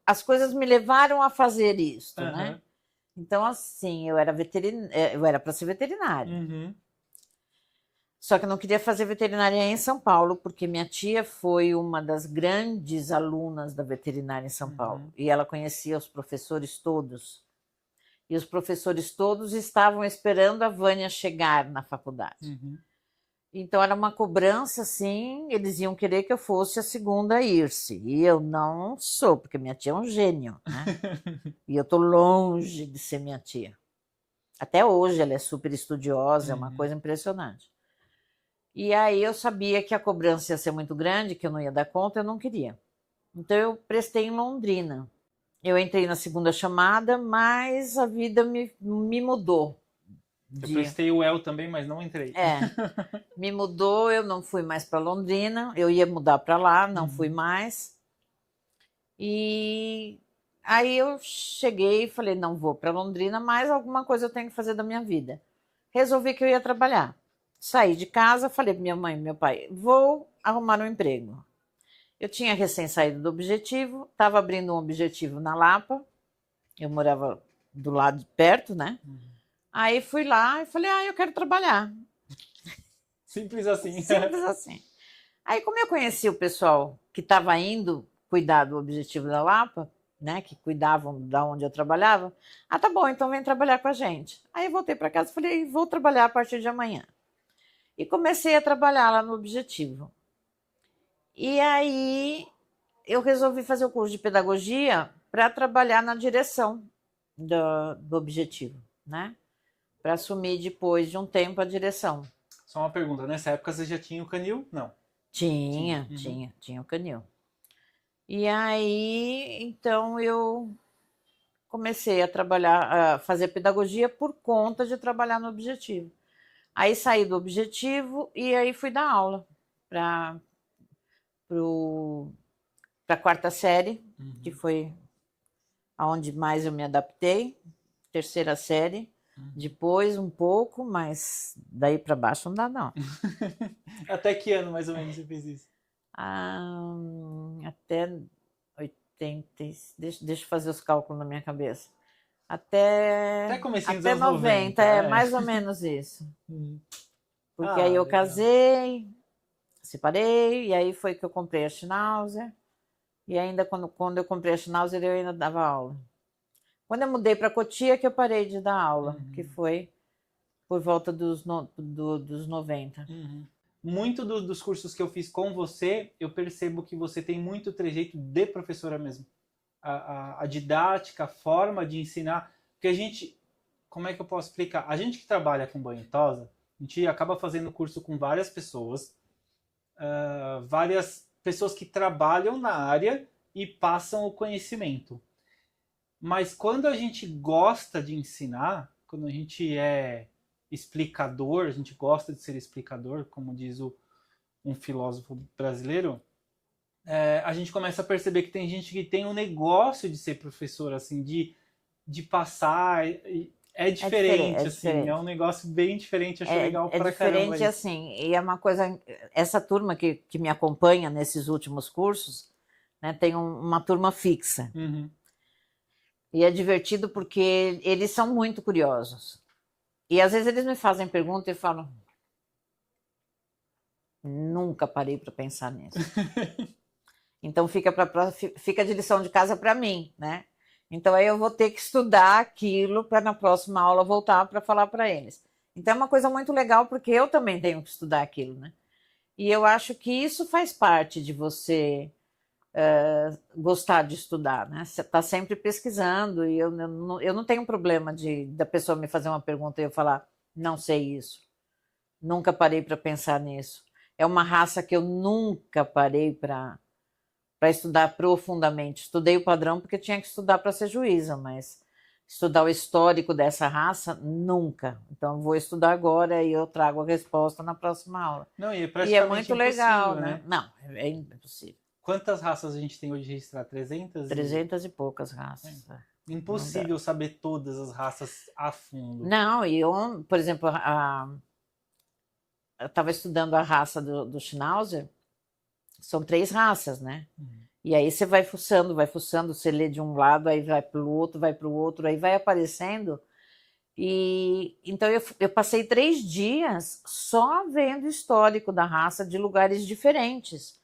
As coisas me levaram a fazer isto, né? Aham. Então, assim, eu era para ser veterinária. Uhum. Só que eu não queria fazer veterinária em São Paulo, porque minha tia foi uma das grandes alunas da veterinária em São Paulo. Uhum. E ela conhecia os professores todos. E os professores todos estavam esperando a Vânia chegar na faculdade. Uhum. Então era uma cobrança, assim, eles iam querer que eu fosse a segunda Irce. E eu não sou, porque minha tia é um gênio, né? E eu estou longe de ser minha tia. Até hoje ela é super estudiosa, é uma Uhum. coisa impressionante. E aí eu sabia que a cobrança ia ser muito grande, que eu não ia dar conta, eu não queria. Então eu prestei em Londrina. Eu entrei na segunda chamada, mas a vida me mudou. Eu prestei o El também, mas não entrei. Me mudou, eu não fui mais para Londrina, eu ia mudar para lá, não fui Uhum. mais. E aí eu cheguei e falei, não vou para Londrina, mas alguma coisa eu tenho que fazer da minha vida. Resolvi que eu ia trabalhar. Saí de casa, falei para minha mãe e meu pai, vou arrumar um emprego. Eu tinha recém saído do Objetivo, estava abrindo um Objetivo na Lapa, eu morava do lado de perto, né? Aí fui lá e falei, eu quero trabalhar. Simples assim. Simples assim. Aí, como eu conheci o pessoal que estava indo cuidar do Objetivo da Lapa, né, que cuidavam da onde eu trabalhava, tá bom, então vem trabalhar com a gente. Aí voltei para casa e falei, vou trabalhar a partir de amanhã. E comecei a trabalhar lá no Objetivo. E aí eu resolvi fazer o curso de pedagogia para trabalhar na direção do Objetivo, né? Para assumir depois de um tempo a direção. Só uma pergunta, nessa época você já tinha o canil? Não. Tinha o canil. E aí, então eu comecei a trabalhar, a fazer pedagogia por conta de trabalhar no Objetivo. Aí saí do Objetivo e aí fui dar aula para a quarta série, que foi aonde mais eu me adaptei, terceira série. Depois um pouco, mas daí para baixo não dá não. Até que ano mais ou menos você fez isso? Até 80, deixa eu fazer os cálculos na minha cabeça. Até comecinho dos até anos 90, 90, mais ou menos isso. Porque aí eu legal. casei, separei, e aí foi que eu comprei a Schnauzer. E ainda quando eu comprei a Schnauzer, eu ainda dava aula. Quando eu mudei para Cotia, que eu parei de dar aula, que foi por volta dos 90. Muito dos cursos que eu fiz com você, eu percebo que você tem muito trejeito de professora mesmo. A didática, a forma de ensinar. Porque a gente, como é que eu posso explicar? A gente que trabalha com banho e tosa, a gente acaba fazendo curso com várias pessoas que trabalham na área e passam o conhecimento. Mas quando a gente gosta de ensinar, quando a gente é explicador, a gente gosta de ser explicador, como diz um filósofo brasileiro, a gente começa a perceber que tem gente que tem um negócio de ser professor, assim, de passar. É diferente, assim, é um negócio bem diferente, acho legal pra caramba. É diferente, assim, e é uma coisa. Essa turma que me acompanha nesses últimos cursos, né, tem uma turma fixa. E é divertido porque eles são muito curiosos. E às vezes eles me fazem pergunta e eu falo, nunca parei para pensar nisso. Então fica de lição de casa para mim, né? Então aí eu vou ter que estudar aquilo para na próxima aula voltar para falar para eles. Então é uma coisa muito legal porque eu também tenho que estudar aquilo, né? E eu acho que isso faz parte de você gostar de estudar, né? Você está sempre pesquisando e eu não tenho problema da pessoa me fazer uma pergunta e eu falar, não sei isso. Nunca parei para pensar nisso. É uma raça que eu nunca parei para estudar profundamente. Estudei o padrão porque tinha que estudar para ser juíza, mas estudar o histórico dessa raça, nunca. Então, vou estudar agora e eu trago a resposta na próxima aula. Não, e é E praticamente é muito legal, né? Não, é impossível. Quantas raças a gente tem hoje registradas? 300? 300 e poucas raças. Impossível saber todas as raças a fundo. Não, e eu, por exemplo, eu estava estudando a raça do Schnauzer, são 3 raças, né? E aí você vai fuçando, você lê de um lado, aí vai para o outro, aí vai aparecendo. E então eu passei 3 dias só vendo o histórico da raça de lugares diferentes,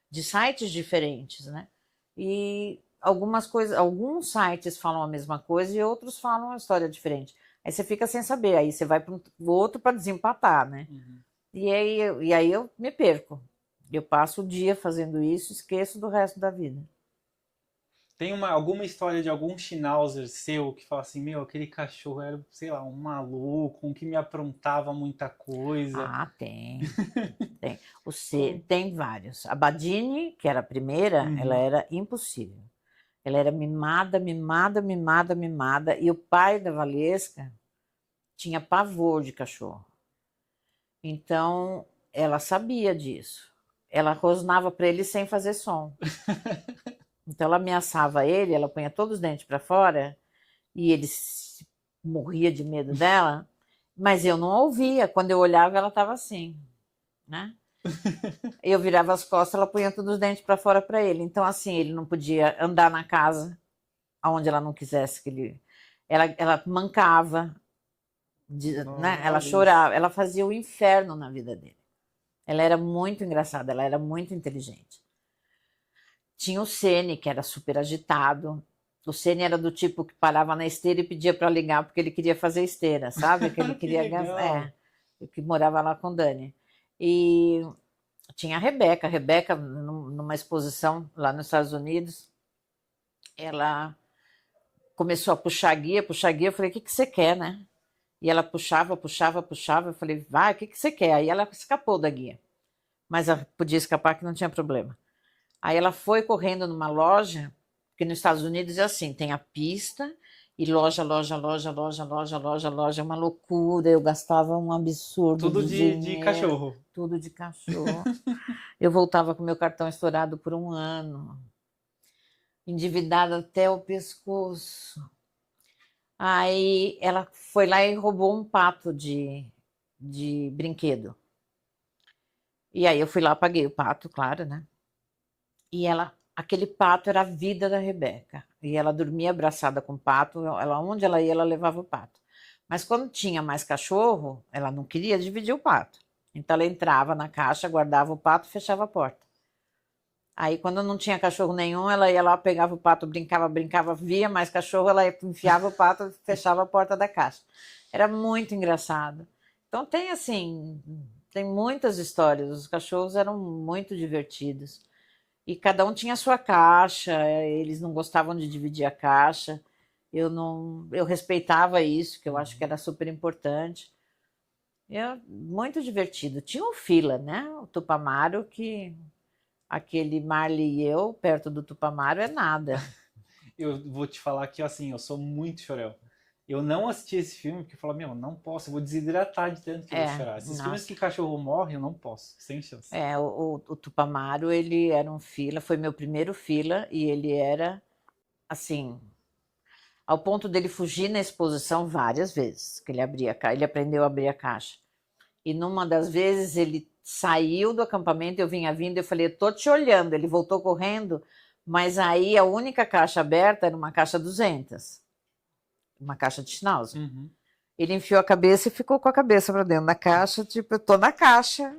de sites diferentes, né? E alguns sites falam a mesma coisa e outros falam uma história diferente. Aí você fica sem saber, aí você vai para o outro para desempatar, né? E aí eu me perco. Eu passo o dia fazendo isso, esqueço do resto da vida. Tem alguma história de algum Schnauzer seu que fala assim, meu, aquele cachorro era, sei lá, um maluco, um que me aprontava muita coisa. Ah, tem. Tem. Como? Tem vários. A Badini, que era a primeira, ela Uhum. era impossível. Ela era mimada, mimada, mimada, mimada. E o pai da Valesca tinha pavor de cachorro. Então, ela sabia disso. Ela rosnava para ele sem fazer som. Então, ela ameaçava ele, ela punha todos os dentes para fora e ele morria de medo dela. Mas eu não ouvia. Quando eu olhava, ela estava assim, né? Eu virava as costas, ela punha todos os dentes para fora para ele. Então, assim, ele não podia andar na casa aonde ela não quisesse que ele. Ela mancava, né? Ela Olha isso. chorava, ela fazia o inferno na vida dele. Ela era muito engraçada, ela era muito inteligente. Tinha o Sene, que era super agitado. O Sene era do tipo que parava na esteira e pedia para ligar porque ele queria fazer esteira, sabe? Que ele Que queria legal. que morava lá com o Dani. E tinha a Rebeca numa exposição lá nos Estados Unidos, ela começou a puxar guia, eu falei, o que você quer, né? E ela puxava, puxava, puxava, eu falei, vai, o que você quer? Aí ela escapou da guia, mas ela podia escapar que não tinha problema. Aí ela foi correndo numa loja, porque nos Estados Unidos é assim, tem a pista e loja, loja, loja, loja, loja, loja, loja, é uma loucura, eu gastava um absurdo Tudo de de dinheiro, cachorro. tudo de cachorro. Eu voltava com meu cartão estourado por um ano, endividada até o pescoço. Aí ela foi lá e roubou um pato de brinquedo. E aí eu fui lá, paguei o pato, claro, né? E aquele pato era a vida da Rebeca. E ela dormia abraçada com o pato, onde ela ia, ela levava o pato. Mas quando tinha mais cachorro, ela não queria dividir o pato. Então ela entrava na caixa, guardava o pato e fechava a porta. Aí, quando não tinha cachorro nenhum, ela ia lá, pegava o pato, brincava, brincava, via mais cachorro, ela enfiava o pato e fechava a porta da caixa. Era muito engraçado. Então, tem assim, tem muitas histórias. Os cachorros eram muito divertidos. E cada um tinha a sua caixa, eles não gostavam de dividir a caixa. Eu não, eu respeitava isso, que eu acho que Uhum. era super importante. Muito divertido. Tinha o Fila, né? O Tupamaro, que aquele Marley e eu, perto do Tupamaro, é nada. Eu vou te falar que, assim, eu sou muito chorão. Eu não assisti esse filme porque eu falo, meu, não posso, eu vou desidratar de tanto que eu vou É, chorar. Esses filmes nossa. que cachorro morre, eu não posso, sem chance. É, o Tupamaro, ele era um fila, foi meu primeiro fila, e ele era, assim, ao ponto dele fugir na exposição várias vezes, que ele abria, ele aprendeu a abrir a caixa. E numa das vezes ele saiu do acampamento, eu vinha vindo, eu falei, eu tô te olhando. Ele voltou correndo, mas aí a única caixa aberta era uma caixa 200, uma caixa de Schnauzer. Uhum. Ele enfiou a cabeça e ficou com a cabeça para dentro da caixa, tipo, eu tô na caixa.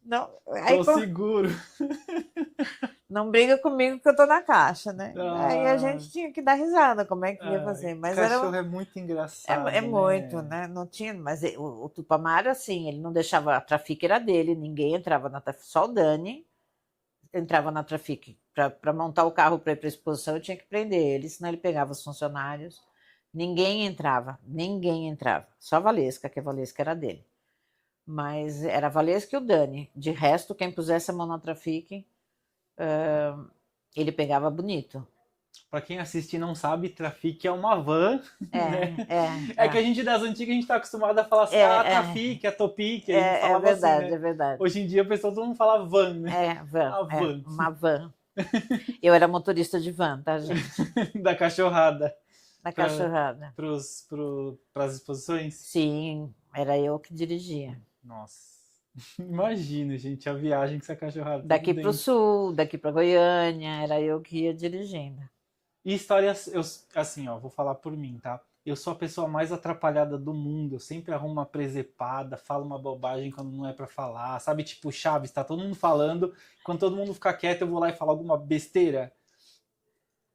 Não, aí Tô seguro. não briga comigo que eu tô na caixa, né? Aí a Ah, gente tinha que dar risada, como é que ia ah, fazer? Mas cachorro é muito é engraçado, muito, né? né? Não tinha, mas o Tupamaro, assim, ele não deixava, a Trafic era dele, ninguém entrava na Trafic, só o Dani entrava na Trafic. Para montar o carro para ir para a exposição, eu tinha que prender ele, senão ele pegava os funcionários. Ninguém entrava, ninguém entrava. Só a Valesca, que a Valesca era dele. Mas era a Valesca e o Dani. De resto, quem pusesse a mão na Trafic, ele pegava bonito. Pra quem assiste e não sabe, Trafic é uma van, né? É que a gente das antigas, a gente tá acostumado a falar assim, é, ah, é, Trafic, a Topic, a gente é falava assim, verdade, né? é verdade. Hoje em dia, a pessoa, todo mundo fala van, né? Van, A van uma van. Eu era motorista de van, tá, gente? da cachorrada Na para cachorrada. as exposições. Sim, era eu que dirigia. Nossa, imagina, gente, a viagem com essa cachorrada tudo Daqui para o dentro. sul, daqui para Goiânia, era eu que ia dirigindo. E histórias, eu, assim, ó, vou falar por mim, tá? Eu sou a pessoa mais atrapalhada do mundo. Eu sempre arrumo uma presepada, falo uma bobagem quando não é pra falar. Sabe, tipo, Chaves, tá todo mundo falando. Quando todo mundo ficar quieto, eu vou lá e falar alguma besteira.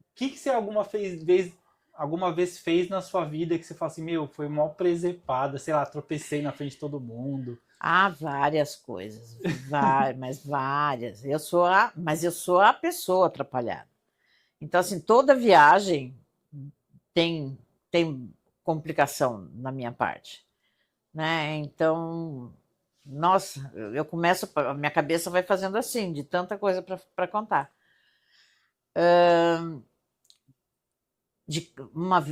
O que você alguma vez fez na sua vida que você fala assim, meu, foi mó presepada, sei lá, tropecei na frente de todo mundo. Ah, várias coisas, mas várias. Mas eu sou a pessoa atrapalhada. Então, assim, toda viagem tem complicação na minha parte, né? Então, nossa, eu começo, a minha cabeça vai fazendo assim, de tanta coisa para contar.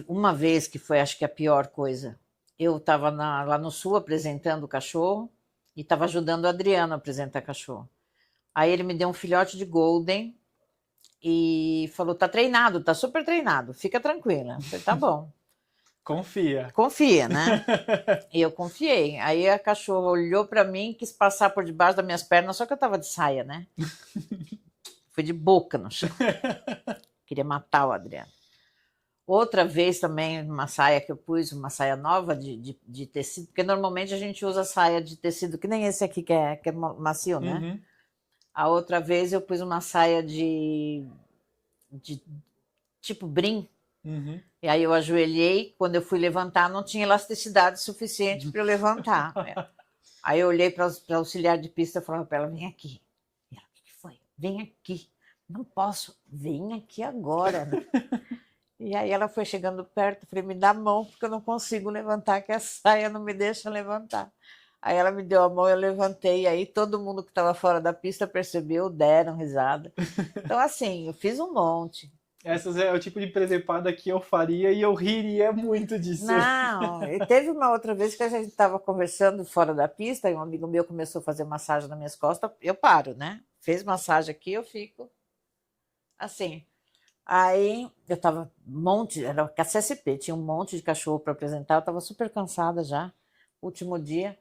Uma vez que foi, acho que a pior coisa, eu estava lá no Sul apresentando o cachorro e estava ajudando o Adriano a apresentar cachorro. Aí ele me deu um filhote de Golden e falou: tá treinado, tá super treinado, fica tranquila. Eu falei: tá bom. Confia. Confia, né? E eu confiei. Aí a cachorra olhou para mim, quis passar por debaixo das minhas pernas, só que eu tava de saia, né? Fui de boca no chão. Queria matar o Adriano. Outra vez também, uma saia que eu pus, uma saia nova de tecido, porque normalmente a gente usa saia de tecido, que nem esse aqui que é macio, né? Uhum. A outra vez eu pus uma saia de tipo brim. Uhum. E aí eu ajoelhei, quando eu fui levantar, não tinha elasticidade suficiente para eu levantar. Aí eu olhei para o auxiliar de pista e falava para ela: vem aqui. E ela: o que foi? Vem aqui. Não posso. Vem aqui agora. E aí ela foi chegando perto, falei: me dá a mão, porque eu não consigo levantar, que a saia não me deixa levantar. Aí ela me deu a mão, eu levantei, e aí todo mundo que estava fora da pista percebeu, deram risada. Então, assim, eu fiz um monte. Essas é o tipo de presepada que eu faria e eu riria muito disso. Não, e teve uma outra vez que a gente estava conversando fora da pista, e um amigo meu começou a fazer massagem nas minhas costas, eu paro, né? Fez massagem aqui, eu fico assim. Aí eu tava era com a CSP, tinha um monte de cachorro para apresentar, eu tava super cansada já, último dia.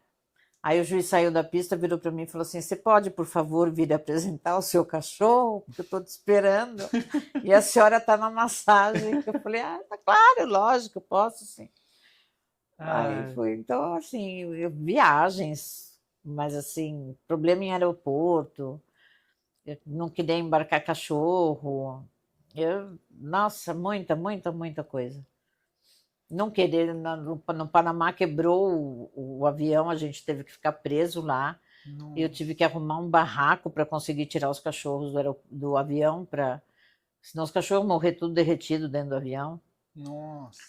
Aí o juiz saiu da pista, virou para mim e falou assim: você pode, por favor, vir apresentar o seu cachorro? Porque eu estou te esperando. E a senhora está na massagem. Eu falei: ah, tá claro, lógico, posso sim. Aí foi, então, assim, viagens, mas assim, problema em aeroporto, eu não queria embarcar cachorro. Nossa, muita coisa. Não querer, no Panamá quebrou o avião, a gente teve que ficar preso lá. Nossa. Eu tive que arrumar um barraco para conseguir tirar os cachorros do avião, senão os cachorros morrer tudo derretido dentro do avião. Nossa.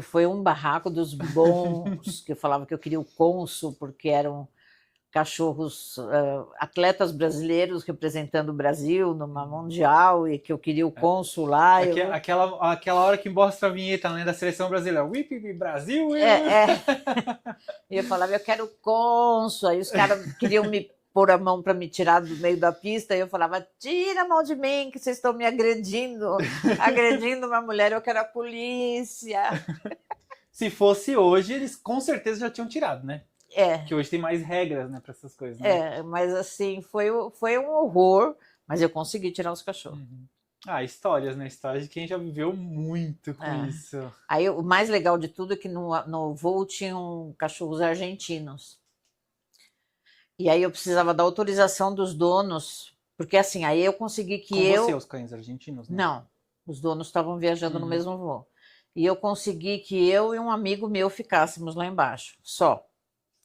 Foi um barraco dos bons, que eu falava que eu queria o cônsul, porque eram cachorros, atletas brasileiros representando o Brasil numa mundial, e que eu queria o cônsul lá. Aquela hora que mostra a vinheta, né, da seleção brasileira, Whip Brasil. E eu falava: eu quero o cônsul. Aí os caras queriam me pôr a mão para me tirar do meio da pista, e eu falava: tira a mão de mim, que vocês estão me agredindo uma mulher, eu quero a polícia. Se fosse hoje, eles com certeza já tinham tirado, né? Que hoje tem mais regras, né, para essas coisas. Né? Mas assim, foi um horror, mas eu consegui tirar os cachorros. Uhum. Histórias, né? Histórias de quem já viveu muito com isso. Aí o mais legal de tudo é que no voo tinham cachorros argentinos. E aí eu precisava da autorização dos donos, porque assim, aí eu consegui que com você, os cães argentinos, né? Não, os donos estavam viajando no mesmo voo. E eu consegui que eu e um amigo meu ficássemos lá embaixo, só.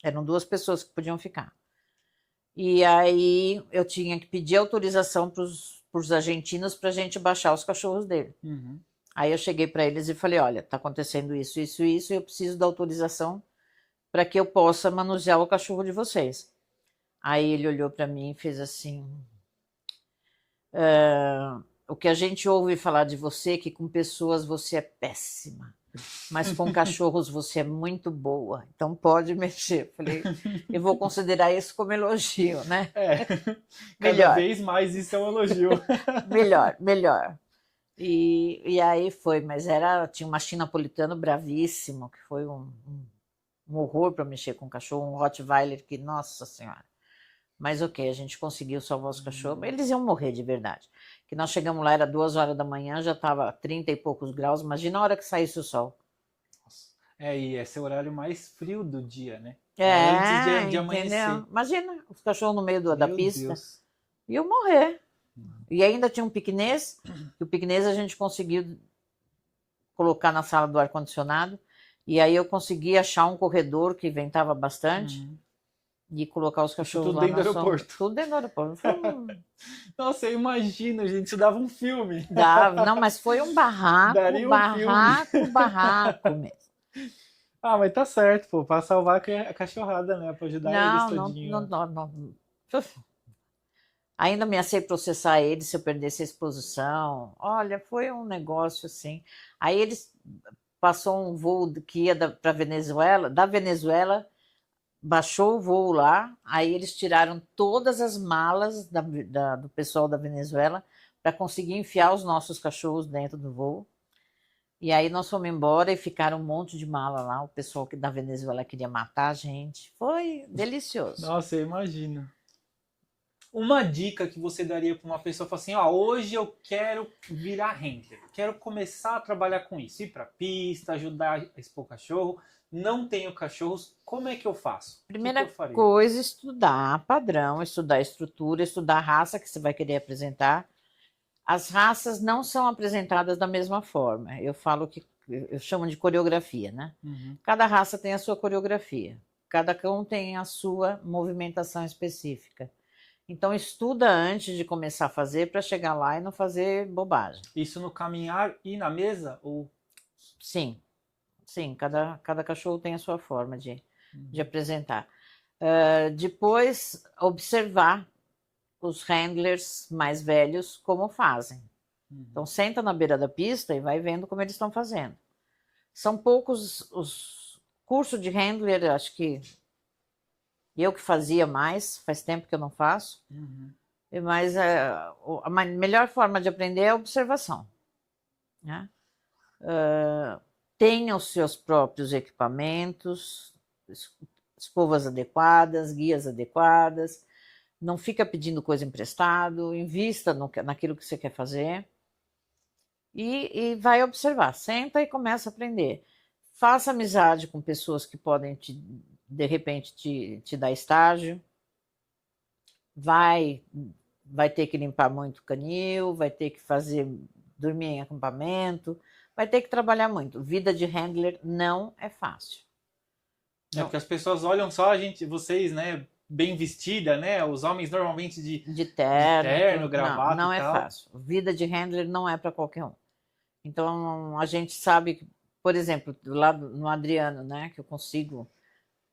Eram 2 pessoas que podiam ficar. E aí eu tinha que pedir autorização para os argentinos para a gente baixar os cachorros dele. Uhum. Aí eu cheguei para eles e falei: olha, está acontecendo isso, isso, isso, e eu preciso da autorização para que eu possa manusear o cachorro de vocês. Aí ele olhou para mim e fez assim: o que a gente ouve falar de você é que com pessoas você é péssima, mas com cachorros você é muito boa, então pode mexer. Falei: eu vou considerar isso como elogio, né? Cada vez mais isso é um elogio. melhor. E aí foi, mas tinha um mastim napolitano bravíssimo, que foi um horror para mexer com o cachorro, um Rottweiler que, nossa senhora. Mas ok, a gente conseguiu salvar os cachorros. Eles iam morrer de verdade. Que nós chegamos lá, era 2 horas da manhã, já estava 30 e poucos graus. Imagina a hora que saísse o sol. E esse é o horário mais frio do dia, né? Antes de amanhecer. Imagina, os cachorros no meio da pista. Deus. Iam morrer. E ainda tinha um piquenês, que o piquenês a gente conseguiu colocar na sala do ar-condicionado. E aí eu consegui achar um corredor que ventava bastante. E colocar os cachorros tudo lá dentro na do sombra. aeroporto. Tudo dentro do aeroporto. Foi Nossa, eu imagino, gente, isso dava um filme. Não, mas foi um barraco, Daria um filme. barraco, barraco mesmo. Ah, mas tá certo, pô, pra salvar a cachorrada, né? Pra ajudar eles Não, todinho. não. Ainda ameacei processar eles se eu perdesse a exposição. Olha, foi um negócio assim. Aí eles passou um voo que ia para Venezuela, da Venezuela, baixou o voo lá, aí eles tiraram todas as malas do pessoal da Venezuela para conseguir enfiar os nossos cachorros dentro do voo. E aí nós fomos embora e ficaram um monte de mala lá. O pessoal da Venezuela queria matar a gente. Foi delicioso. Nossa, eu imagino. Uma dica que você daria para uma pessoa, falar assim, ó, hoje eu quero virar handler, quero começar a trabalhar com isso, ir para pista, ajudar a expor cachorro, não tenho cachorros, como é que eu faço? Primeira eu faria? coisa, estudar padrão, estudar estrutura, estudar a raça que você vai querer apresentar. As raças não são apresentadas da mesma forma. Eu falo que eu chamo de coreografia, né? Uhum. Cada raça tem a sua coreografia. Cada cão tem a sua movimentação específica. Então estuda antes de começar a fazer para chegar lá e não fazer bobagem. Isso no caminhar e na mesa? Ou... Sim, cada cachorro tem a sua forma de apresentar. Depois, observar os handlers mais velhos como fazem. Então senta na beira da pista e vai vendo como eles estão fazendo. São poucos os cursos de handler, acho que eu que fazia mais, faz tempo que eu não faço. Mas a melhor forma de aprender é a observação. Né? Tenha os seus próprios equipamentos, escovas adequadas, guias adequadas, não fica pedindo coisa emprestado, invista naquilo que você quer fazer e vai observar. Senta e começa a aprender. Faça amizade com pessoas que podem, de repente, te dar estágio. Vai ter que limpar muito o canil, vai ter que dormir em acampamento, vai ter que trabalhar muito. Vida de handler não é fácil. É porque as pessoas olham só vocês, né, bem vestida, né? Os homens normalmente de terno, gravata não e é tal. fácil. Vida de handler não é para qualquer um. Então a gente sabe que, por exemplo, lá no Adriano, né, que eu consigo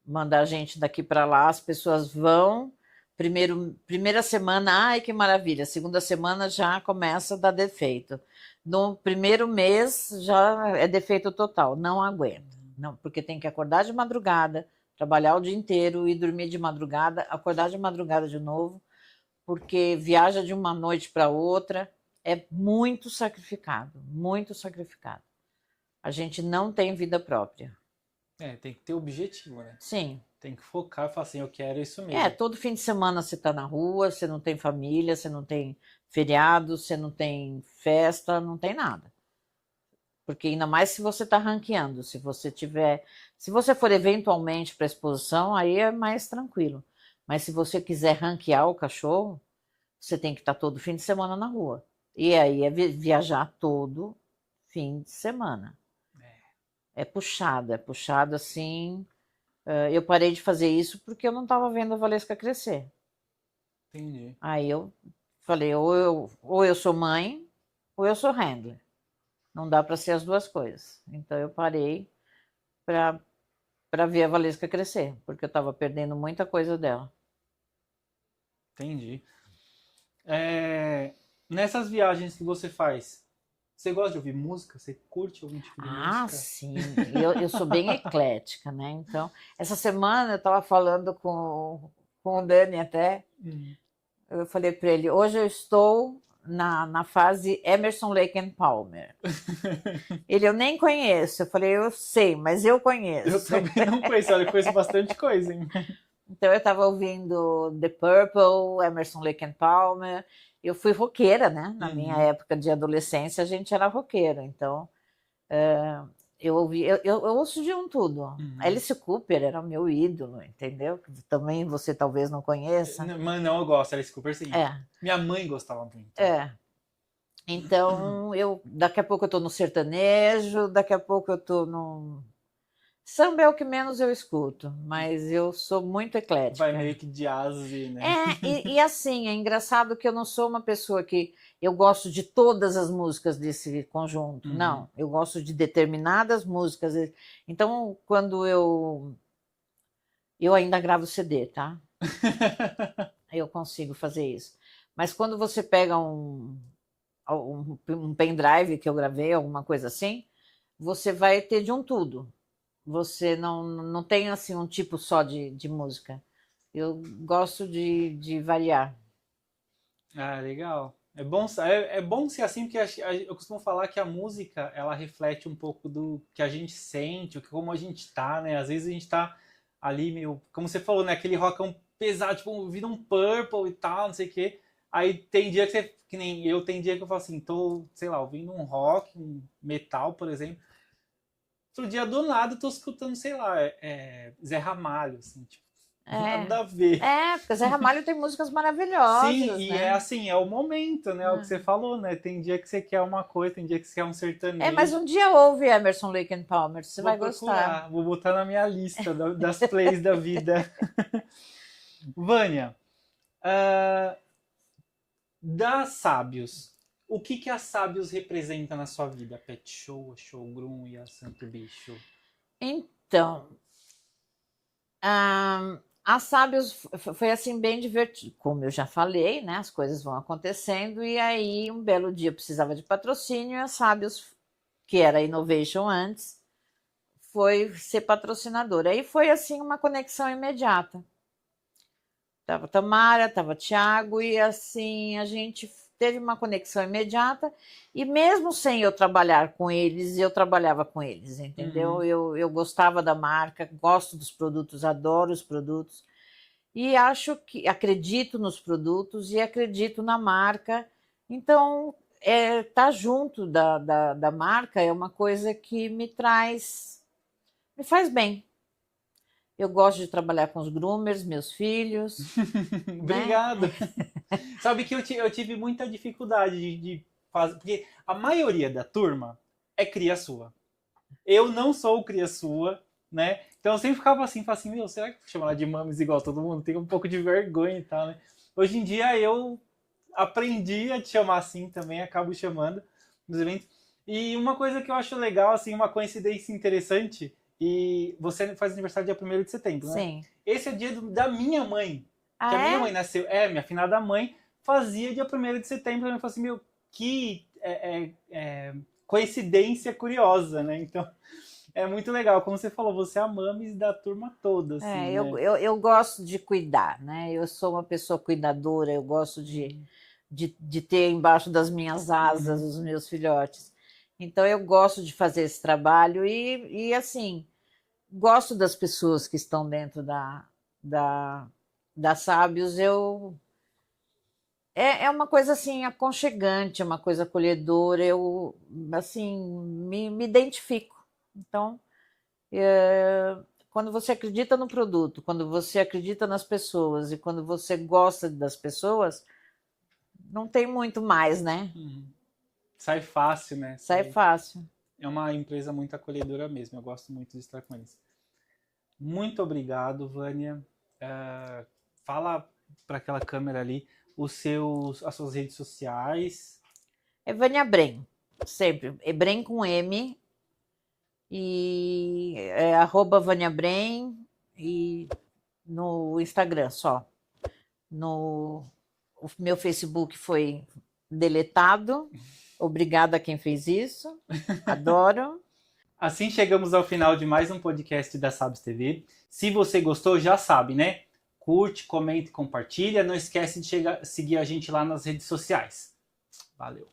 mandar gente daqui para lá, as pessoas vão. Primeira semana, ai que maravilha. Segunda semana já começa a dar defeito. No primeiro mês já é defeito total, não aguenta. Não, porque tem que acordar de madrugada, trabalhar o dia inteiro e dormir de madrugada, acordar de madrugada de novo, porque viaja de uma noite para outra. É muito sacrificado, muito sacrificado. A gente não tem vida própria. Tem que ter objetivo, né? Sim. Tem que focar e falar assim, eu quero isso mesmo. Todo fim de semana você está na rua, você não tem família, você não tem feriado, você não tem festa, não tem nada. Porque ainda mais se você está ranqueando, se você for eventualmente para exposição, aí é mais tranquilo. Mas se você quiser ranquear o cachorro, você tem que estar todo fim de semana na rua. E aí é viajar todo fim de semana. É puxado assim. Eu parei de fazer isso porque eu não estava vendo a Valesca crescer. Entendi. Aí eu falei, ou eu sou mãe, ou eu sou handler. Não dá para ser as duas coisas. Então eu parei para ver a Valesca crescer, porque eu estava perdendo muita coisa dela. Entendi. Nessas viagens que você faz, você gosta de ouvir música? Você curte algum tipo de música? Ah, sim. Eu sou bem eclética, né? Então, essa semana eu estava falando com o Dani até. Eu falei para ele, hoje eu estou na fase Emerson, Lake and Palmer. Eu nem conheço. Eu falei, eu sei, mas eu conheço. Eu também não conheço, olha, eu conheço bastante coisa, hein? Então eu estava ouvindo The Purple, Emerson, Lake and Palmer. Eu fui roqueira, né? Na minha época de adolescência, a gente era roqueira. Então, eu ouço de tudo. Alice Cooper era o meu ídolo, entendeu? Também você talvez não conheça. Mas não, eu gosto, Alice Cooper, sim. Minha mãe gostava muito. Então, daqui a pouco eu estou no sertanejo, daqui a pouco eu estou Samba é o que menos eu escuto, mas eu sou muito eclética. Vai meio que jazz, né? E assim, é engraçado que eu não sou uma pessoa que eu gosto de todas as músicas desse conjunto. Uhum. Não, eu gosto de determinadas músicas. Então, quando eu ainda gravo CD, tá? Eu consigo fazer isso. Mas quando você pega um pendrive que eu gravei, alguma coisa assim, você vai ter de um tudo. Você não tem assim um tipo só de música. Eu gosto de variar. Ah, legal. É bom ser assim, porque eu costumo falar que a música, ela reflete um pouco do que a gente sente, como a gente tá, né? Às vezes a gente tá ali meio, como você falou, né? Aquele rockão pesado, tipo, ouvindo um Purple e tal, não sei o quê. Aí tem dia que nem eu, tem dia que eu falo assim, tô, sei lá, ouvindo um rock, um metal, por exemplo. Outro dia, do nada, eu tô escutando, sei lá, Zé Ramalho, assim, tipo, É, nada a ver. porque Zé Ramalho tem músicas Sim, maravilhosas, e é né? assim, é o momento, né? É o que você falou, né? Tem dia que você quer uma coisa, tem dia que você quer um Mas sertanejo. um dia ouve Emerson, Lake and Palmer, você Vou vai gostar. procurar, vou botar na minha lista das plays da vida. Vânia, ah, da Sábios, o que que a Sábios representa na sua vida? Pet Show, Showgroom e a Santo Bicho? Então, a Sábios foi assim bem divertido. Como eu já falei, né? As coisas vão acontecendo e aí um belo dia eu precisava de patrocínio e a Sábios, que era a Innovation antes, foi ser patrocinadora. Aí foi assim uma conexão imediata. Tava Tamara, tava Tiago e assim a gente teve uma conexão imediata e mesmo sem eu trabalhar com eles, eu trabalhava com eles, entendeu? Uhum. Eu gostava da marca, gosto dos produtos, adoro os produtos e acho que acredito nos produtos e acredito na marca. Então, tá junto da marca é uma coisa que me faz bem. Eu gosto de trabalhar com os groomers, meus filhos, né? Obrigado. Sabe que eu tive muita dificuldade de fazer, porque a maioria da turma é cria sua. Eu não sou cria sua, né? Então eu sempre ficava assim, falava assim, meu, será que eu vou chamar ela de mames igual todo mundo? Tem um pouco de vergonha e tal, né? Hoje em dia eu aprendi a te chamar assim também, acabo chamando nos eventos. E uma coisa que eu acho legal, assim, uma coincidência interessante, e você faz aniversário dia 1º de setembro, né? Sim. Esse é o dia da minha mãe, que Ah, a minha mãe é? nasceu, minha finada mãe, fazia dia 1º de setembro, e eu falei assim, meu, que coincidência curiosa, né? Então, é muito legal. Como você falou, você é a mames da turma toda, assim, né? Eu gosto de cuidar, né? Eu sou uma pessoa cuidadora, eu gosto de ter embaixo das minhas asas Uhum. os meus filhotes. Então eu gosto de fazer esse trabalho assim, gosto das pessoas que estão dentro da, da Sábios. É uma coisa assim aconchegante, é uma coisa acolhedora, eu assim me identifico. Então, quando você acredita no produto, quando você acredita nas pessoas e quando você gosta das pessoas, não tem muito mais, né? Uhum. Sai fácil, né? Sai fácil. É uma empresa muito acolhedora mesmo. Eu gosto muito de estar com eles. Muito obrigado, Vânia. Fala para aquela câmera ali as suas redes sociais. É Vânia Brem, sempre. É Brem com M e é @Vânia Brem e no Instagram só. O meu Facebook foi deletado. Obrigada a quem fez isso. Adoro. Assim chegamos ao final de mais um podcast da Sabes TV. Se você gostou, já sabe, né? Curte, comenta e compartilha. Não esquece de seguir a gente lá nas redes sociais. Valeu!